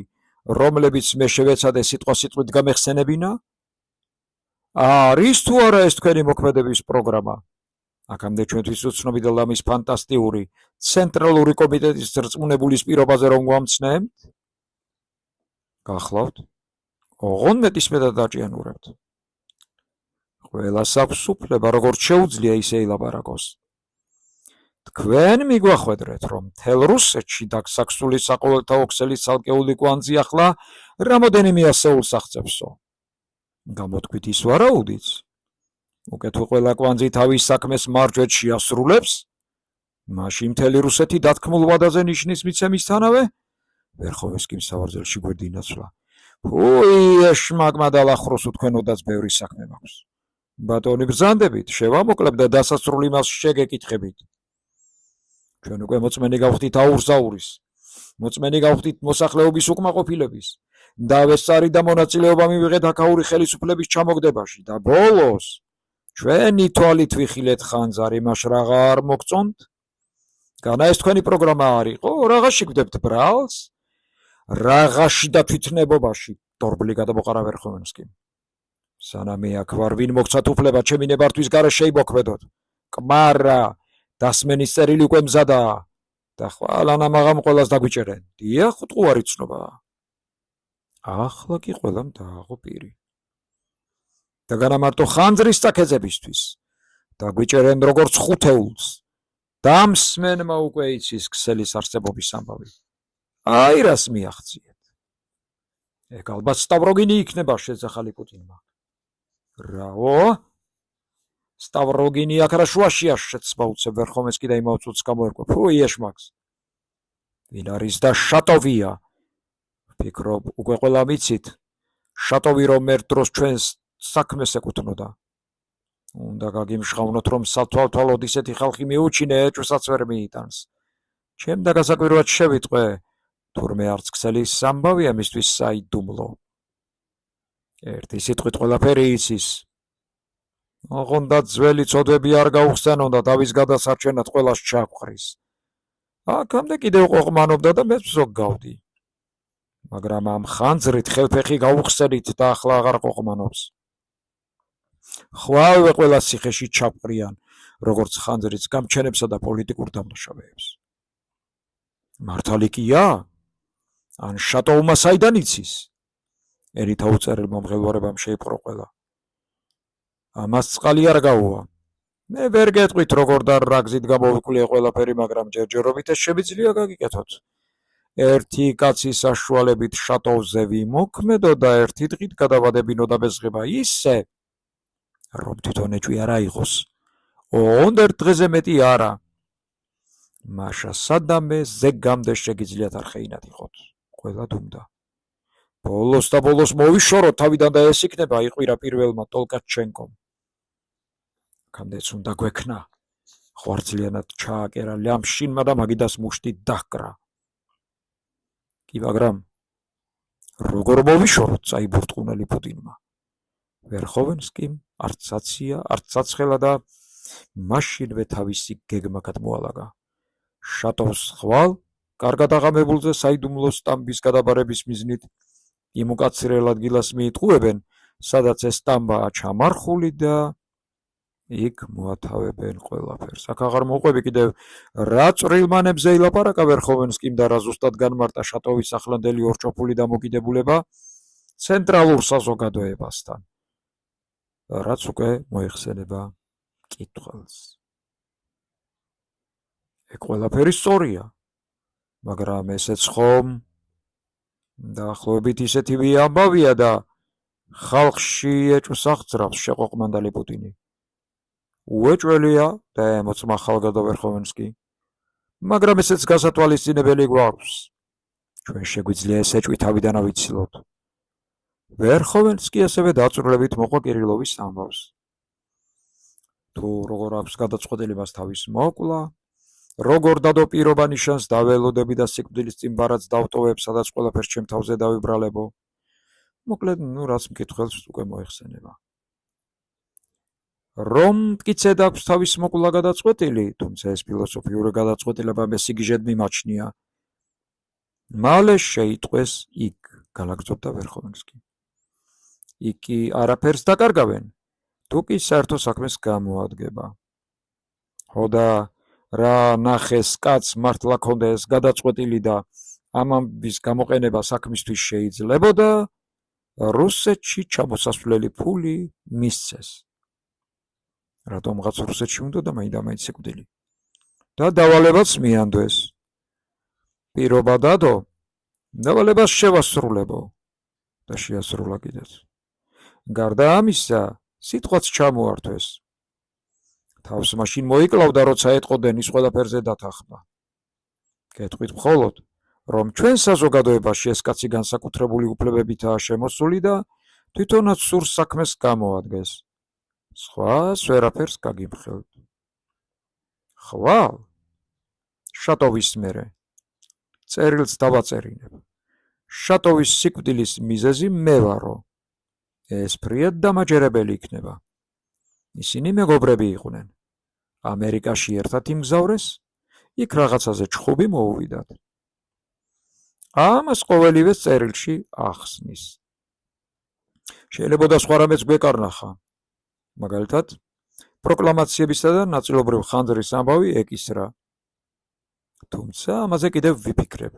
რომლებიც მე შევეცადე სიტყვასიტყვით გამეხსენებინა? არის თუ არა ეს თქვენი მოქმედების პროგრამა? აქამდე ჩვენთვის უცნობი და ლამის ფანტასტიკური ცენტრალური კომიტეტის რწმუნებულის პირობაზე რომ გვამცნებთ? გახლავთ? ოღონ მეტისმეტად დაჭიანურებთ. ყველას აქვს უფლება, როგორც შეუძლია ისე ილაპარაკოს. თქვენ მიგვახვედრეთ, რომ მთელ რუსეთში დაგსაქსული საყოველთაო ქსელის ცალკეული კვანძი ახლა რამოდენიმე ასეულს აღწევსო. გამოთქვით ის ვარაუდიც, უკეთ ყველა კვანძი თავის საქმეს მარჯვედ შეასრულებს, მაშინ მთელი რუსეთი დათქმულ ვადაზე ნიშნის მიცემისთანავე, ვერხოვესკიმ სავარძელში გვერდი ინაცვლა. ფუი, ეშმაკმა დალახროსო, თქვენოდაც ბევრი საქმე მაქვს. ბატონი, ბრძანდებით, შევამოკლებ და დასასრული მას შეგეკითხებით. ჩვენ უკვე მოწმენი გავხდით აურზაურის, მოწმენი გავხდით მოსახლეობის უკმაყოფილების, დავესწარი და მონაწილეობა მივიღეთ აქაური ხელისუფლების ჩამოგდებაში და ბოლოს ჩვენი თვალით ვიხილეთ ხანძარი, მაშ რაღა არ მოგწონთ? განა ეს თქვენი პროგრამა არ იყო? რაღაცში გვდებთ ბრალს? რაღაცში და თვითნებობაში, დორბლი გადამოყარა ვერხოვენსკიმ. სანამ აქ ვარ, ვინ მოგცათ უფლება ჩემი ნებართვის გარეშე შეიმოქმედოთ? კმარა, დასმენის წერილი უკვე მზადაა და ყველანამაღამ ყველას დაგვიჭერენ. დიახ, უტყუარი ცნობაა. ახლა კი ყველამ დააღო პირი. და განა მარტო ხანძრის წაქეძებისთვის დაგვიჭერენ როგორც ხუთეულს. დამსმენმა უკვე იცის ქსელის არსებობის ამბავი. აი რას მიაღწიეთ. ეგ ალბათ სტავროგინი იქნება შეძახალი პუტინმა. რაო? სტავროგინი აქ რა შუაშია შეცმა უცებ ვერხოვენსკი და იმავწუთს გამოერკვა. ფუი, ეშმაკს. ვინ არის და შატოვია? ვფიქრობ, უკვე ყველა ვიცით. შატოვი რომ ერთ დროს ჩვენს საქმეს ეკუთვნოდა. უნდა გაგიმშღავნოთ, რომ სათვალთვალოდ ისეთი ხალხი მიუჩინე, ეჭვსაც ვერ მიიტანს. ჩემ და გასაკვირვად შევიტყვე, თურმე არც ქსელის ამბავია მისთვის საიდუმლო. ერთი სიტყვით ყველაფერი იცის. ოღონდ ძველი წოდები არ გაუხსენონ და თავის გადასარჩენად ყველას ჩაგვყრის. აქამდე კიდევ ყოყმანობდა და მეც ზოგ გავდი. მაგრამ ამ ხანძრით ხელფეხი გაუხსენით და ახლა აღარ ყოყმანობს. ხვავე ყველა ციხეში ჩაგვყრიან, როგორც ხანძრიც გამჩენებსა და პოლიტიკურ დამნაშავეებს. მართალი კია? ან შატოუმა საიდან იცის? ერით აუწერელ მომღელვარებამ შეიპყრო ყველა. ამას წყალი არ გაუვა. მე ვერ გეტყვით როგორ და რა გზით გამოვიკვლიე ყველაფერი, მაგრამ ჯერჯერობით ეს შემიძლია გაგიკეთოთ. ერთი კაცის საშუალებით შატოვზე ვიმოქმედო და ერთი დღით გადავადებინო და bezღება ისე, რომ თვითონ ეჭვი არ აიღოს. ოღონდ ერთ დღეზე მეტი არა. მაშა სადამე ზეგამდე შეგიძლიათ არხეინად იყოთ. ყველა დუმდა. ბოლოს და ბოლოს მოვიშოროთ თავიდან და ეს იქნება იყვირა პირველმა ტოლკაჩენკომ. აქამდეც უნდა გვექნა. ხვარძლიანად ჩააკერა ლამშინმა და მაგიდას მუშტი დაჰკრა. კი, მაგრამ როგორ მოვიშოროთ? წაიბურტყუნელი პუტინმა. ვერხოვენსკიმ არც აცია, არც აცხელა და მაშინვე თავისი გეგმა გადმოალაგა. შატოვს ხვალ, კარგად აღამებულზე საიდუმლო სტამბის გადაბარების მიზნით იმ უკაცრიელ ადგილას მიიტყუებენ, სადაც ეს სტამბაა ჩამარხული და იქ მოათავებენ ყველაფერს. აქ აღარ მოყვები კიდევ რა წვრილმანებზე ილაპარაკა ვერხოვენსკიმ და რა ზუსტად განმარტა შატოვის ახლანდელი ორჭოფული დამოკიდებულება ცენტრალურ საზოგადოებასთან, რაც უკვე მოიხსენება კითხვას. ეგ ყველაფერი სწორია, მაგრამ ესეც ხომ დაახლოებით ისეთივე ამბავია და ხალხში ეჭვს აღძრავს შეყოყმანდალი პუტინი. უეჭველია და ემოწმა ხალხგადო ვერხოვენსკი, მაგრამ ესეც გასათვალისწინებელი გვაქვს. ჩვენ შეგვიძლია ეს ეჭვი თავიდან ავიცილოთ. ვერხოვენსკი ასევე დაწვრილებით მოყვა კირილოვის ამბავს. თუ როგორ აქვს გადაწყვეტილი მას თავის მოკლა, როგორ დადო პირობა ნიშანს დაველოდები და სიკვდილის წინ ბარათს დავტოვებ, სადაც ყველაფერს ჩემ თავზე დავიბრალებო. მოკლედ, რაც მკითხველს უკვე მოიხსენება. რომ მტკიცედ აქვს თავის მოკლა გადაწყვეტილი, თუმცა ეს ფილოსოფიური გადაწყვეტილება მესიგიჟედ მიმაჩნია. მალე შეიტყვეს იქ, განაგრძობდა ვერხოვენსკი. იქ კი არაფერს დაკარგავენ, თუ კი საერთო საქმეს გამოადგება. ხო და რა ნახეს კაც მართლა ქონდა ეს გადაწყვეტილი და ამ ამბის გამოყენება საქმისთვის შეიძლებოდა, რუსეთში ჩამოსასვლელი ფული მისცეს. რატომღაც რუსეთში უნდა და მაინდა-მაინც სიკვდილი. და დავალებაც მიანდვეს. პირობა დადო, დავალებას შევასრულებო. და შეასრულა კიდეც. გარდა ამისა, სიტყვაც ჩამოართვეს. თავს მაშინ მოიკლავდა, როცა ეტყო დენის ყველაფერზე დათანხმა. გეტყვით მხოლოდ, რომ ჩვენ საზოგადოებაში ეს კაცი განსაკუთრებული უფლებებითაა შემოსული და თვითონაც სურს საქმეს გამოადგეს. სხვას ვერაფერს გაგიმხელთ. ხვალ, შატოვის მერე. წერილს დავაწერინებ. შატოვის სიკვდილის მიზეზი მე ვარო. ეს ფრიად დამაჯერებელი იქნება. ისინი მეგობრები იყვნენ. ამერიკაში ერთად იმგზავრეს, იქ რაღაცაზე ჩხუბი მოუვიდათ. ამას ყოველივე წერილში ახსნის. შეიძლება სხვა რამეც გვეკარნახა. მაგალითად, პროკლამაციებისა და ნაწილობრივ ხანძრის ამბავი ეკისრა. თუმცა ამაზე კიდევ ვიფიქრებ.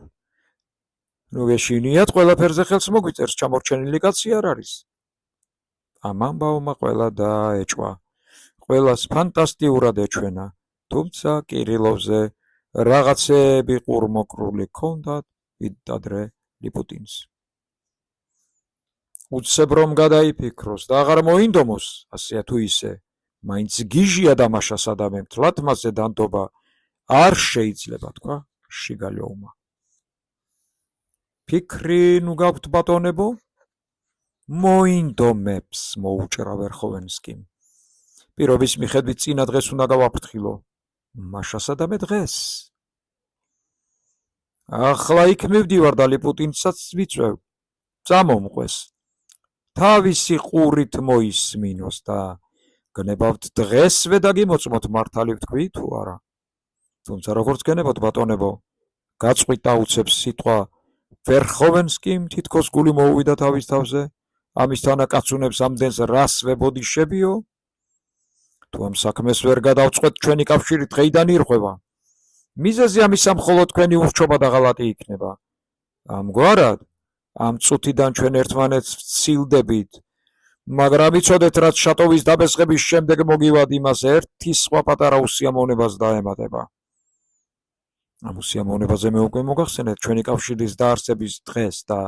ნუ გეშინიათ, ყველაფერზე ხელს მოგვიწერს, ჩამორჩენილი კაცი არ არის. ამ ამბავმა ყველა დაეჭვა. ყველას ფანტასტიურად ეჩვენა, თუმცა კირილოვზე რაღაცეები ყურმოკრული ჰქონდათ ვიდადრე ლიპუტინს. უცებ რომ გადაიფიქროს და აღარ მოინდომოს, ასეა თუ ისე, მაინც გიჟია დამაშა სადამე მთლად მასზე დანდობა არ შეიძლება თქვა შიგალოვმა. ფიქრი ნუ გაქვთ ბატონებო? მოინდომებს, მოუჭრა ვერხოვენსკიმ. პირობის მიხედვით წინა დღეს უნდა გავაფრთხილო. მაშასადამე დღეს. ახლა იქ მივდივარ და ლიპუტინსაც ვიწვევ. წამომყვეს. თავისი ყურით მოისმინოს და გნებავთ დღესვე დაგიმოწმოთ, მართალი ვთქვი თუ არა. თუმცა როგორც გენებოთ ბატონებო, გაწყვით დაუცებს სიტყვა ვერხოვენსკიმ თითქოს გული მოუვიდა თავის თავზე, ამისთანა კაცუნებს ამდენს რას ვებოდიშებიო? თუ ამ საქმეს ვერ გადავწყვეთ, ჩვენი კავშირი დღეიდან ირღვევა. მიზეზი ამისა მხოლოდ თქვენი ურჩობა და ღალატი იქნება. ამგვარად, ამ წუთიდან ჩვენ ერთმანეთს ვცილდებით, მაგრამ იცოდეთ, რაც შატოვის დაბესყების შემდეგ მოგივად იმას ერთი სხვა პატარა უსიამოვნებას დაემატება. ამ უსიამოვნებაზე მე უკვე მოგახსენეთ ჩვენი კავშირის დაარსების დღეს და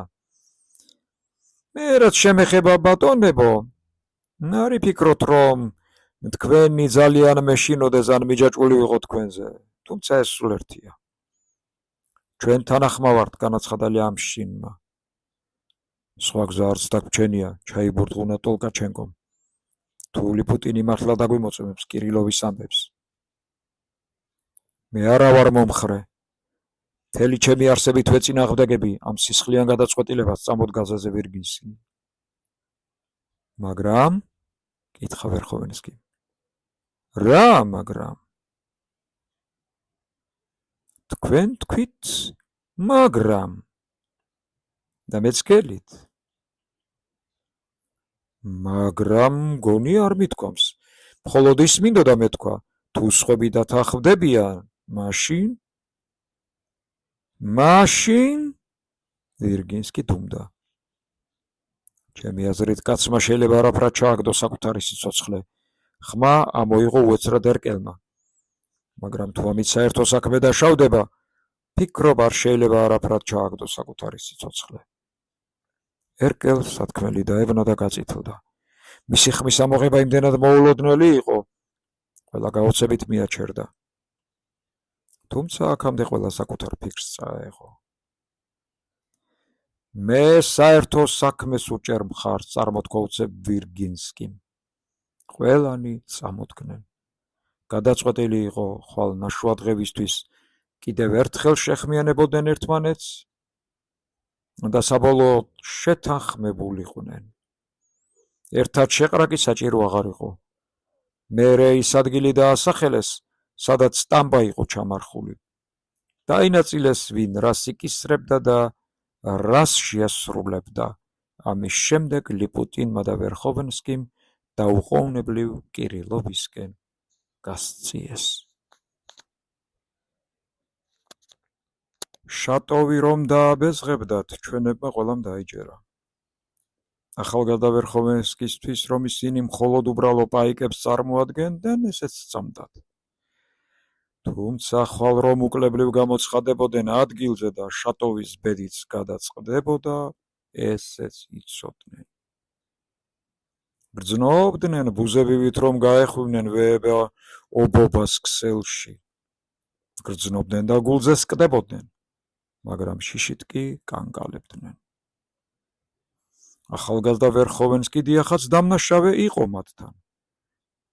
მე რაც შემეხება ბატონებო, ნარი ფიქრობთ, რომ თქვენი ძალიან მეშინოდეს ან მიჯაჭვული ვიყო თქვენზე, თუმცა ეს სულ ერთია. ჩვენ თანახმავართ, განაცხადა ლიამშინმა. სხვა გზა არც დაგვრჩენია, ჩაიბურდღუნა ტოლკაჩენკომ. თუ ლიპუტინი მართლა დაგვიმოწმებს კირილოვის ამბებს. მე არა ვარ მომხრე. მთელი ჩემი არსებით ვეწინააღმდეგები ამ სისხლიან გადაწყვეტილებას წამოდ გაზაზე ვირგინსკი. მაგრამ, კითხა ვერხოვენსკი. რა მაგრამ? თქვენ თქვით, მაგრამ და მეც გელით. მაგრამ გონი არ მithქვამს. მხოლოდ ის მინდოდა მეთქვა, თუ სხვები დათანხმდებიან, მაშინ ვირგინსკი დუმდა. ჩემი აზრით, კაცმა შეიძლება არაფრად ჩააგდო საკუთარი სიცოცხლე. ხმა ამოიღო უეცრად ერკელმა. მაგრამ თუ ამით საერთო საქმე დაშავდება, ფიქრობ არ შეიძლება არაფრად ჩააგდო საკუთარი სიცოცხლე. ერკელს სათქმელი დაებნა და გაწითლდა. მისი ხმის ამოღება იმდენად მოულოდნელი იყო, ყველა გაოცებით მიაჩერდა. თუმცა აქამდე ყველა საკუთარ ფიქრს წაეღო. მე საერთო საქმეს უჭერ მხარს, წარმოთქვა უცებ ვირგინსკიმ. ყველანი წამოდგნენ. გადაწყვეტილი იყო ხვალ ნაშუა დღევისთვის კიდევ ერთხელ შეხმიანებოდნენ ერთმანეთს და საბოლოოდ შეთანხმებულიყვნენ. ერთად შეყრა კი საჭირო აღარ იყო. მერე ის ადგილი დაასახელეს, სადაც სტამბა იყო ჩამარხული. დაინაწილეს ვინ რას იკისრებდა და რას შეასრულებდა. ამის შემდეგ ლიპუტინმა და ვერხოვენსკიმ დაუყოვნებლივ კირილოვისკენ გასწიეს. შატოვი რომ დააბეზღებდათ, ჩვენებმა ყველამ დაიჯერა. ახალგაზრდა ვერხოვენსკისთვის, რომ ისინი მხოლოდ უბრალო პაიკებს წარმოადგენდნენ, ესეც სწამდათ. თუმცა ხვალ რომ უკლებლივ გამოცხადებოდნენ ადგილზე და შატოვის ბედიც გადაწყდებოდა, ესეც იცოდნენ. გრძნობდნენ ბუზებივით, რომ გაეხვივნენ ვეება ობობას ქსელში. გრძნობდნენ და გულზე სკდებოდნენ, მაგრამ შიშით კი კანკალებდნენ. ახალგაზრდა ვერხოვენსკი დიახაც დამნაშავე იყო მათთან.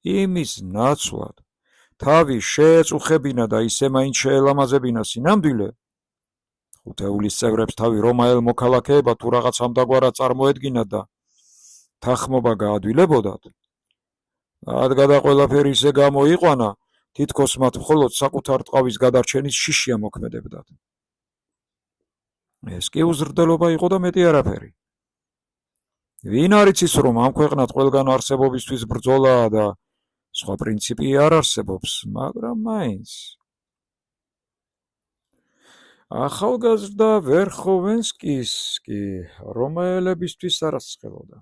იმის ნაცვლად თავი შეეწუხებინა და ისე მაინც შეელამაზებინა სინამდვილე, ხუთეულის წევრებს თავი რომაელ მოქალაქეებად თუ რაღაც ამდაგვარად წარმოედგინათ და თანხმობა გაადვილებოდათ, ადგადა ყველაფერი ისე გამოიყვანა, თითქოს მათ მხოლოდ საკუთარ ტყავის გადარჩენის შიშია მოქმედებდათ. ეს კი უზრდელობა იყო და მეტი არაფერი. ვინ არის ის, რომ ამ ქვეყნად ყველგან არსებობისთვის ბრძოლაა და სხვა პრინციპი არ არსებობს, მაგრამ მაინც. ახალგაზრდა ვერხოვენსკის კი რომაელებისთვის არასწრებოდა.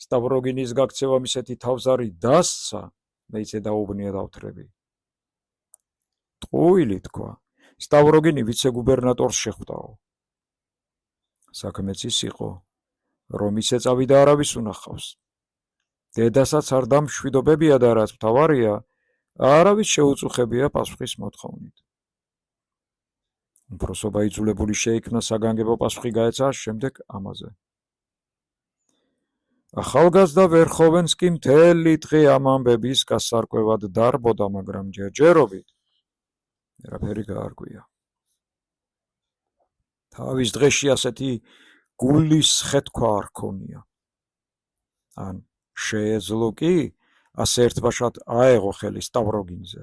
სტავროგინის გაქცევა მისეთი თავზარი დასცა, მეც დაუბნია დავთრები. ტყუილი თქვა, სტავროგინი ვიცე-გუბერნატორს შეხვდაო. საქმეც ის იყო, რომ ისე წავიდა არავის უნახავს. დედასაც არ დამშვიდობებია და რაც მთავარია, არავის შეუწუხებია პასუხის მოთხოვნით. უფროსობა იძულებული შეიქმნა საგანგებო პასუხი გაეცა შემდეგ ამაზე. ახალგაზრდა ვერხოვენსკი მთელი დღე ამ ამბების გასარკვევად დარბოდა, მაგრამ ჯერჯერობით ვერაფერი გაარკვია. თავის დღეში ასეთი გულის ხეთქვა არ ქონია. ან შეეძლო კი ასე ერთბაშად აეღო ხელი სტავროგინზე.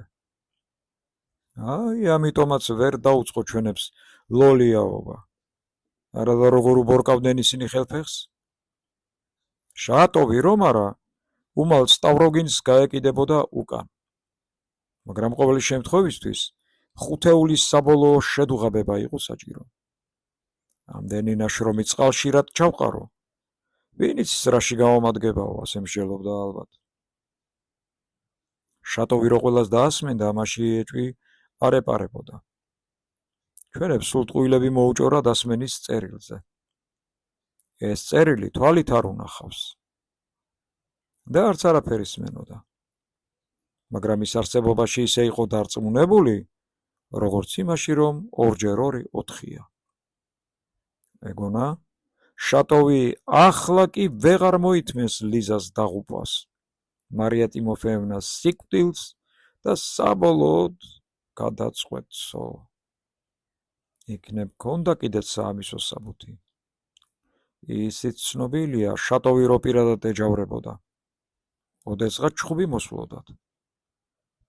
აი, ამიტომაც ვერ დაუწყო ჩვენებს ლოლიაობა. არადა როგორ უბორკავდნენ ისინი ხელფეხს? შატოვი რომ არა, უმალ სტავროგინს გაეკიდებოდა უკან. მაგრამ ყოველი შემთხვევისთვის ხუთეულის საბოლოო შედუღაბება იყო საჭირო. ამდენი ნაშრომი წყალში რად ჩავყარო? ვინ იცის რაში გამომადგებაო, ასე მსჯელობდა ალბათ. შატოვი რო ყველას დაასმენდა, ამაში ეჭვი არ ეპარებოდა. ჩვენებს სულ ტყუილები მოუჭორა დასმენის წერილზე. ეს წერილი თვალით არ უნახავს და არც არაფერი სმენოდა. მაგრამ ის არსებობაში ისე იყო დარწმუნებული, როგორც იმაში, რომ 2x2 4-ია. ეგონა, შატოვი ახლა კი ვეღარ მოითმენს ლიზას დაღუპვას, მარია ტიმოფეევნას სიკვდილს და საბოლოოდ გადაწყვეტსო. იქნებ ქონდა კიდეც საამისო საბუთი. ისიც ცნობილია, შატოვი რო პირადად ეჯავრებოდა. ოდესღაც ჩხუბი მოსვლოდათ.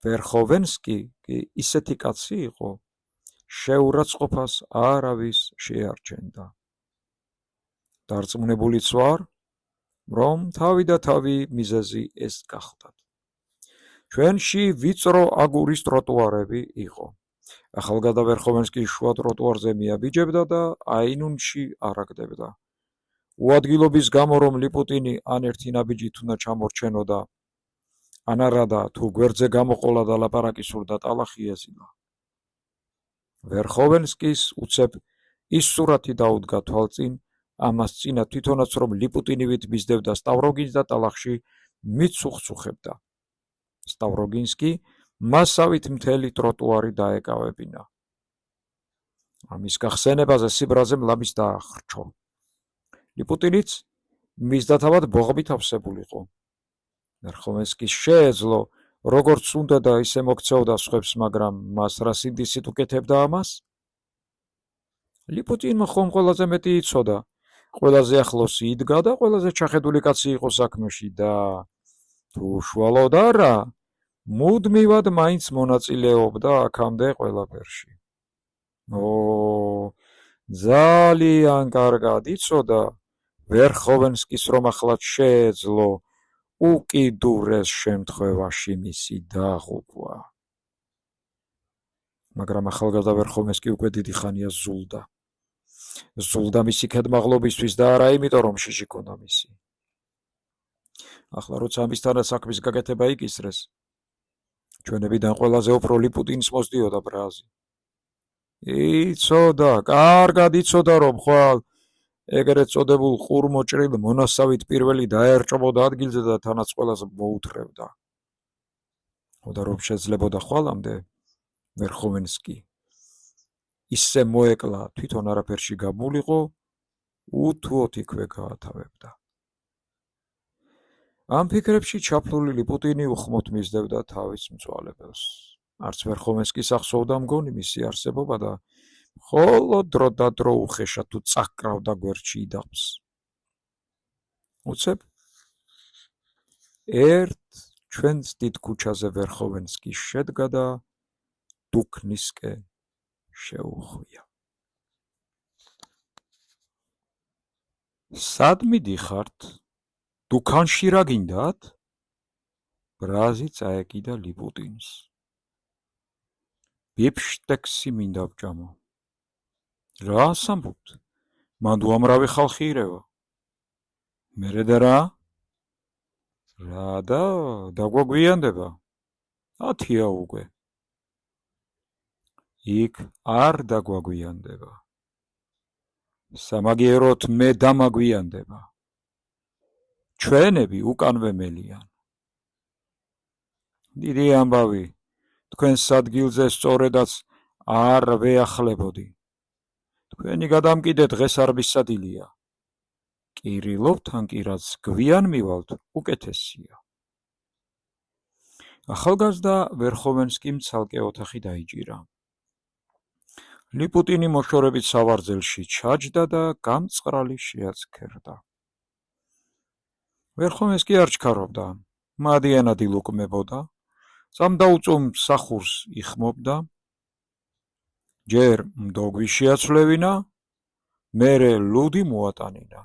ვერხოვენსკი კი ისეთი კაცი იყო, შეურაცხყოფას არავის შეარჩენდა. დარწმუნებულიც ვარ, რომ თავი და თავი მიზეზი ეს გახდათ. ჩვენში ვიწრო აგურის ტროტუარები იყო. ახალგაზრდა ვერხოვენსკი შუა ტროტუარზე მიაბიჯებდა და აინუნში არაგდებდა. უადგილობის გამო, რომ ლიპუტინი ან ერთი ნაბიჯით უნდა ჩამორჩენოდა, ან არადა თუ გვერდზე გამოყოლა და ლაპარაკი სურდა, ტალახი ეზილა. ვერხოვენსკის უცებ ის სურათი დაუდგა თვალწინ, ამას წინა თვითონაც რომ ლიპუტინივით მისდევდა სტავროგინს და ტალახში მიცუხცუხებდა. სტავროგინსკი მასავით მთელი ტროტუარი დაეკავებინა. ამის გახსენებაზე სიბრაზემ ლამის დაახრჩო. ლიპუტინიც მის დათავად ბოღმით ავსებულიყო. ვერხოვენსკის შეეძლო, როგორც უნდა და ისე მოქცეოდა სხვებს, მაგრამ მას რა სინდისით უკეთებდა ამას? ლიპუტინმა ხომ ყველაზე მეტი იცოდა, ყველაზე ახლოს იდგა და ყველაზე ჩახედული კაცი იყო საქმეში და თუ უშუალოდ არა, მუდმივად მაინც მონაწილეობდა აქამდე ყველაფერში. ძალიან კარგად იცოდა ვერხოვენსკის, რომ ახლა შეეძლო უკიდურეს შემთხვევაში მისი დაღუპვა. მაგრამ ახალგაზრდა ვერხოვენსკი უკვე დიდი ხანია ზულდა. ზულდა მისი ქედმაღლობისთვის და არა იმიტომ, რომ შიში ქონდა მისი. ახლა როცა ამისთანაც საქმის გაკეთება იკისრეს, ჩვენებიდან ყველაზე უფრო ლიპუტინს მოსდიოდა ბრაზი. იცოდა, კარგად იცოდა, რომ ხვალ ეგრეთ წოდებულ ყურმოჭრილ მონასავით პირველი დაერჭობოდა ადგილზე და თანაც ყველას მოუთრევდა. და რომ შეძლებოდა ხვალამდე, ვერხოვენსკი ისე მოეკლა, თვითონ არაფერში გამულიყო, უთუოდ იქვე გაათავებდა. ამ ფიქრებში ჩაფლული ლიპუტინი უხმოდ მისდევდა თავის მწვალებელს. არც ვერხოვენსკის ახსოვდა მგონი მისი არსებობა და მხოლოდ დრო და დრო უხეშად თუ წაჰკრავდა გვერდში იდაყს. უცებ ერთ ჩვენს დიდ ქუჩაზე ვერხოვენსკი შედგა და დუქნისკე შეუხვია. სად მიდიხართ? დუქანში რა გინდათ? ბრაზი წაეკიდა ლიპუტინს. ბიფშტექსი მინდა ვჭამო. რა ასამბობთ? მან უამრავი ხალხი ირევა. მერე და რა? რა და დაგვაგვიანდება? 10-ია უკვე. იქ არ დაგვაგვიანდება. სამაგიეროდ მე დამაგვიანდება. ჩვენები უკანვე მელიან. დიდი ამბავი, თქვენს ადგილზე სწორედაც არ ვეახლებოდი. თქვენი გადამკიდე დღეს არ მისადილია. კირილოვთან კი რაც გვიან მივალთ, უკეთესია. ახალგაზრდა ვერხოვენსკიმ ცალკე ოთახი დაიჭირა. ლიპუტინი მოშორებით სავარძელში ჩაჯდა და გამწყრალი შეაცქერდა. ვერხოვენსკი არ ჩქარობდა, მადიანად ილუკმებოდა, წამდაუწუმ მსახურს იხმობდა, ჯერ მდოგვი შეაცვლევინა, მერე ლუდი მოატანინა.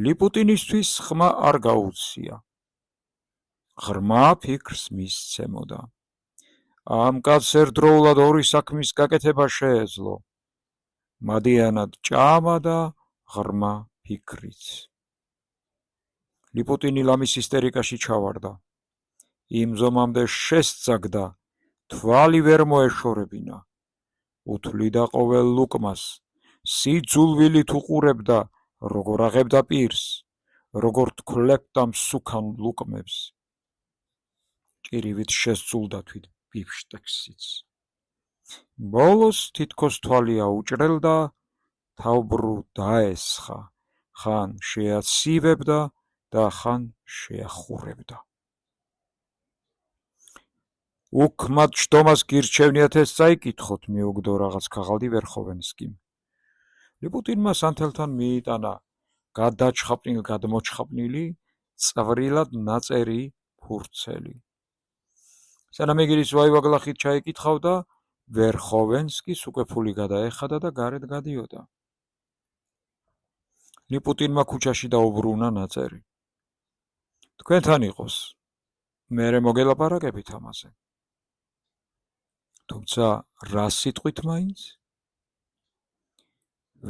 ლიპუტინისთვის ხმა არ გაუცია. ღრმა ფიქრს მისცემოდა. ამ კაცს ერთდროულად ორი საქმის გაკეთება შეეძლო. მადიანად ჭამა და ღრმა ფიქრიც. ლიპუტინი ლამის ისტერიკაში ჩავარდა. იმ ზომამდე შესწაგდა, თვალი ვერ მოეშორებინა. უთვლიდა ყოველ ლუკმას, სიძულვილით უყურებდა, როგორ აღებდა პირს, როგორ თქლებდა მსუქან ლუკმებს. ჭირივით შესძულდა თვით ბიფშტექსიც. ბოლოს თითქოს თვალი აუჭრელდა, თავბრუ დაესხა, ხან შეაცივებდა და ხან შეახურებდა. უქმად ჯდომას გირჩევნიათ ეს წაიკითხოთ, მიუგდო რაღაც ქაღალდი ვერხოვენსკიმ. ლიპუტინმა სანთელთან მიიტანა გადმოჩხაპნილი, წვრილად ნაწერი ფურცელი. სანამეგირის ვაივაგლახით ჩაიკითხავდა, ვერხოვენსკის უკვე ფული გადაეხადა და გარეთ გადიოდა. ლიპუტინმა ქუჩაში დაუბრუნა ნაწერი. თქვენთან იყოს, მერე მოგელაპარაკებით ამაზე. თუმცა რა სიტყვით მაინც?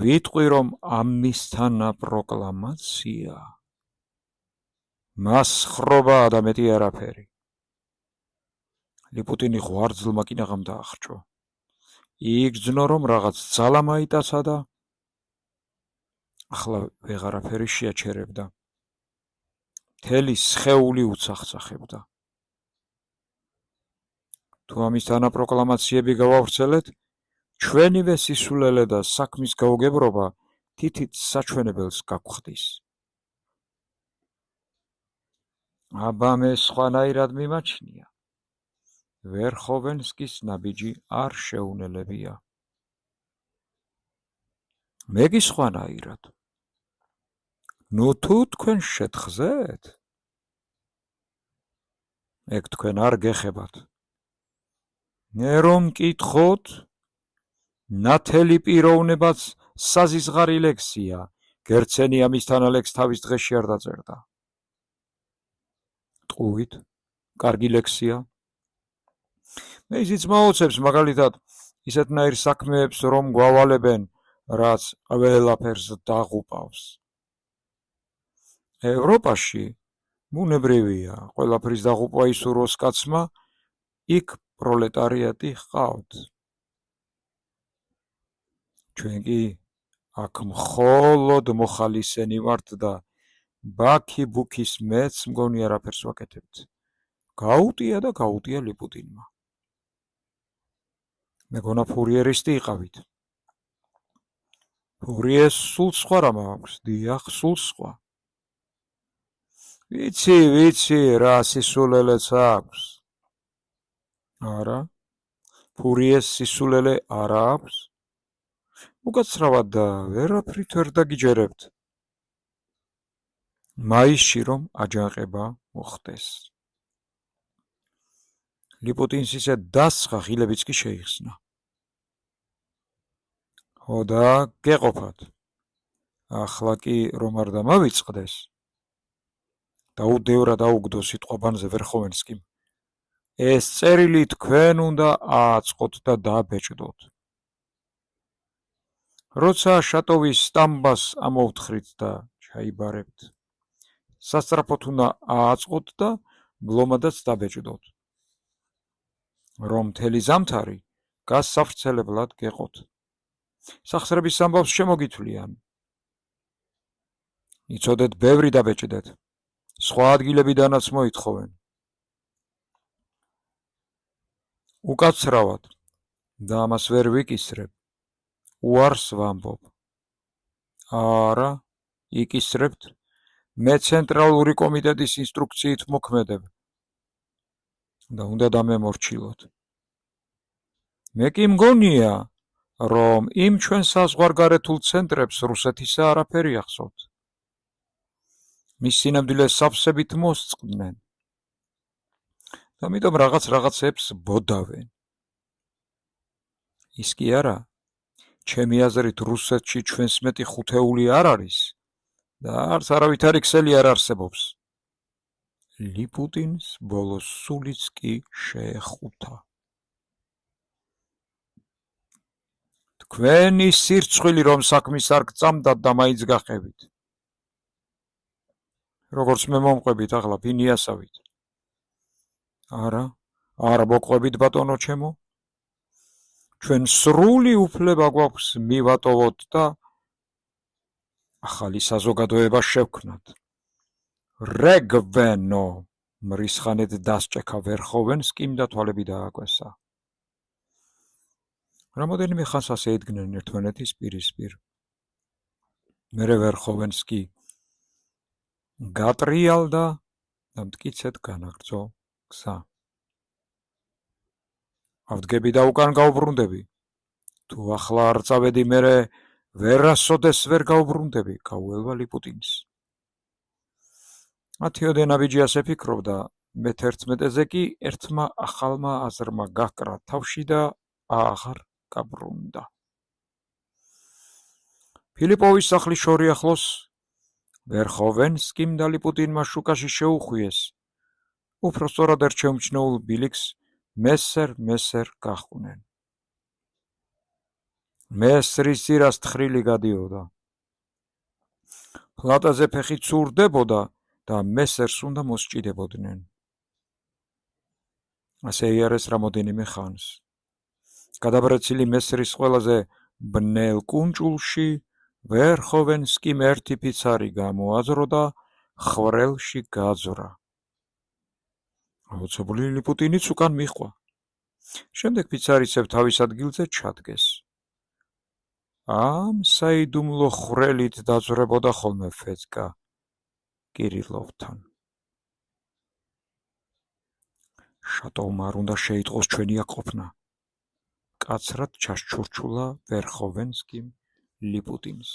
ვიტყვი, რომ ამისთანა პროკლამაცია. მას ხრობა და მეტი არაფერი. ლიპუტინი ღვარძლმა კინაღამ დაახრჭო. იგრძნო, რომ რაღაც ძალა მაიტაცა და ახლა ვეღარაფერი შეაჩერებდა. მთელი სხეული უცახცახებდა. თუ ამისთანა პროკლამაციები გავავრცელეთ, ჩვენივე სისულელე და საქმის გაუგებრობა თითით საჩვენებელს გაგხვდის. აბა მე სხვანაირად მიმაჩნია. ვერხოვენსკის ნაბიჯი არ შეუნელებია. მე კი სხვანაირად. ნუ თუ თქვენ შეთხზეთ, ეგ თქვენ არ გეხებათ. მე რომ მკითხოთ, ნათელი პიროვნებაც საზიზღარი ლექსია, გერცენი ამისთანა ლექს თავის დღეში არ დაწერდა. ტყუით, კარგი ლექსია. მე ისიც მოუწევს მაგალითად ისეთნაირ საქმეებს რომ გვავალებენ, რაც ყველაფერს დაღუპავს. ევროპაში ბუნებრივია, ყველაფრის დაღუპვა ისურვოს კაცმა, იქ პროლეტარიატი ჰყავთ. ჩვენ კი აქ მხოლოდ მოხალისენი ვართ და ბაქი-ბუქის მეც მგონი არაფერს ვაკეთებთ. გაუტია და გაუტია ლიპუტინმა. მეგონა ფურიერისტი იყავით. ფურიეს სულ სხვა რამ აქვს, დიახ, სულ სხვა. ვიცი, რა სისულელეც აქვს. არა, ფურიეს სისულელე არა აქვს. უკაცრავად და ვერაფრით ვერ დაგიჯერებთ. მაისში რომ აჯანყება მოხდეს. ლიპუტინს ისე დასცხა, ხილებიც კი შეიხსნა. ხო და გეყოფათ. ახლა კი რომ არ დამავიწყდეს, დაუდევრად აუგდო სიტყვაბანზე ვერხოვენსკიმ. ეს წერილი თქვენ უნდა ააწყოთ და დააბეჭდოთ. როცა შატოვის სტამბას ამოვთხრით და ჩაიბარებთ, სასწრაფოდ უნდა ააწყოთ და ბლომადაც დაბეჭდოთ. რომ მთელი ზამთარი გასავრცელებლად გეყოთ. სახსრების ამბავს შემოგითვლიან. იცოდეთ, ბევრი დაბეჭდეთ. სხვა ადგილებიდანაც მოითხოვენ. უკაცრავად და ამას ვერ ვიკისრებ. უარს ვამბობ. არა, იკისრებთ. მე ცენტრალური კომიტეტის ინსტრუქციით მოქმედებ და უნდა დამემორჩილოთ. მე კი მგონია, რომ იმ ჩვენ საზღვარგარეთულ ცენტრებს რუსეთისა არაფერი ახსოვთ. მის სინამდვილეს სავსებით მოსწყდნენ. და ამიტომ რაღაცებს ბოდავენ. ის კი არა, ჩემი აზრით რუსეთში ჩვენს მეტი ხუთეული არ არის და არც არავითარი ქსელი არ არსებობს. ლიპუტინს ბოლოს სულიც კი შეეხუთა. თქვენი სირცხვილი რომ საქმის არ გწამდათ და მაინც გახევით. როგორც მე მომყვებით ახლა ფინიასავით. არა მოყვებით ბატონო ჩემო. ჩვენ სრული უფლება გვაქვს მივატოვოთ და ახალი საზოგადოება შევქმნათ. რეგვენო მრისხანედ დასჭექა ვერხოვენსკიმ და თვალები დააკვესა. რამოდენიმე ხანს ასე იდგნენ ერთმანეთის პირისპირ. მერე ვერხოვენსკი გატრიალდა და მტკიცედ განაგრძო გზა. ავდგები და უკან გაუბრუნდები. თუ ახლა არ წავედი, მერე ვერასოდეს ვერ გაუბრუნდები, გაუელვა ლიპუტინს. 10 ოდენაბიჯი ასე ფიქრობდა, მე-11-ზე კი ერთმა ახალმა აზრმა გაკრა თავში და აღარ გაბრუნდა. ფილიპოვის სახლის შორი ახლოს ვერხოვენსკიმ და ლიპუტინმა შუკაში შეუხვიეს. უფრო სწორად ერჩეუმჩნეულ ბილიქს მესერ გაჰყვნენ. მესრის ძირას თხრილი გადიოდა. პლატაზე ფეხი ცურდებოდა და მესერს უნდა მოსჭიდებოდნენ. ასე იარეს რამოდენიმე ხანს. გადაბრეცილი მესრის ყველაზე ბნელ კუნჭულში ვერხოვენსკიმ ერთი ფიცარი გამოაძრო და ხვრელში გაძვრა. აუცილებელი ლიპუტინიც უკან მიჰყვა. შემდეგ ფიცარისებ თავის ადგილზე ჩადგეს. ამ საიდუმლო ხვრელით დაძვრებოდა ხოლმე ფედკა კირილოვთან. შატოვმა არ უნდა შეიტყოს ჩვენი აქ ყოფნა. კაცრად ჩასჩურჩულა ვერხოვენსკიმ ლიპუტინს.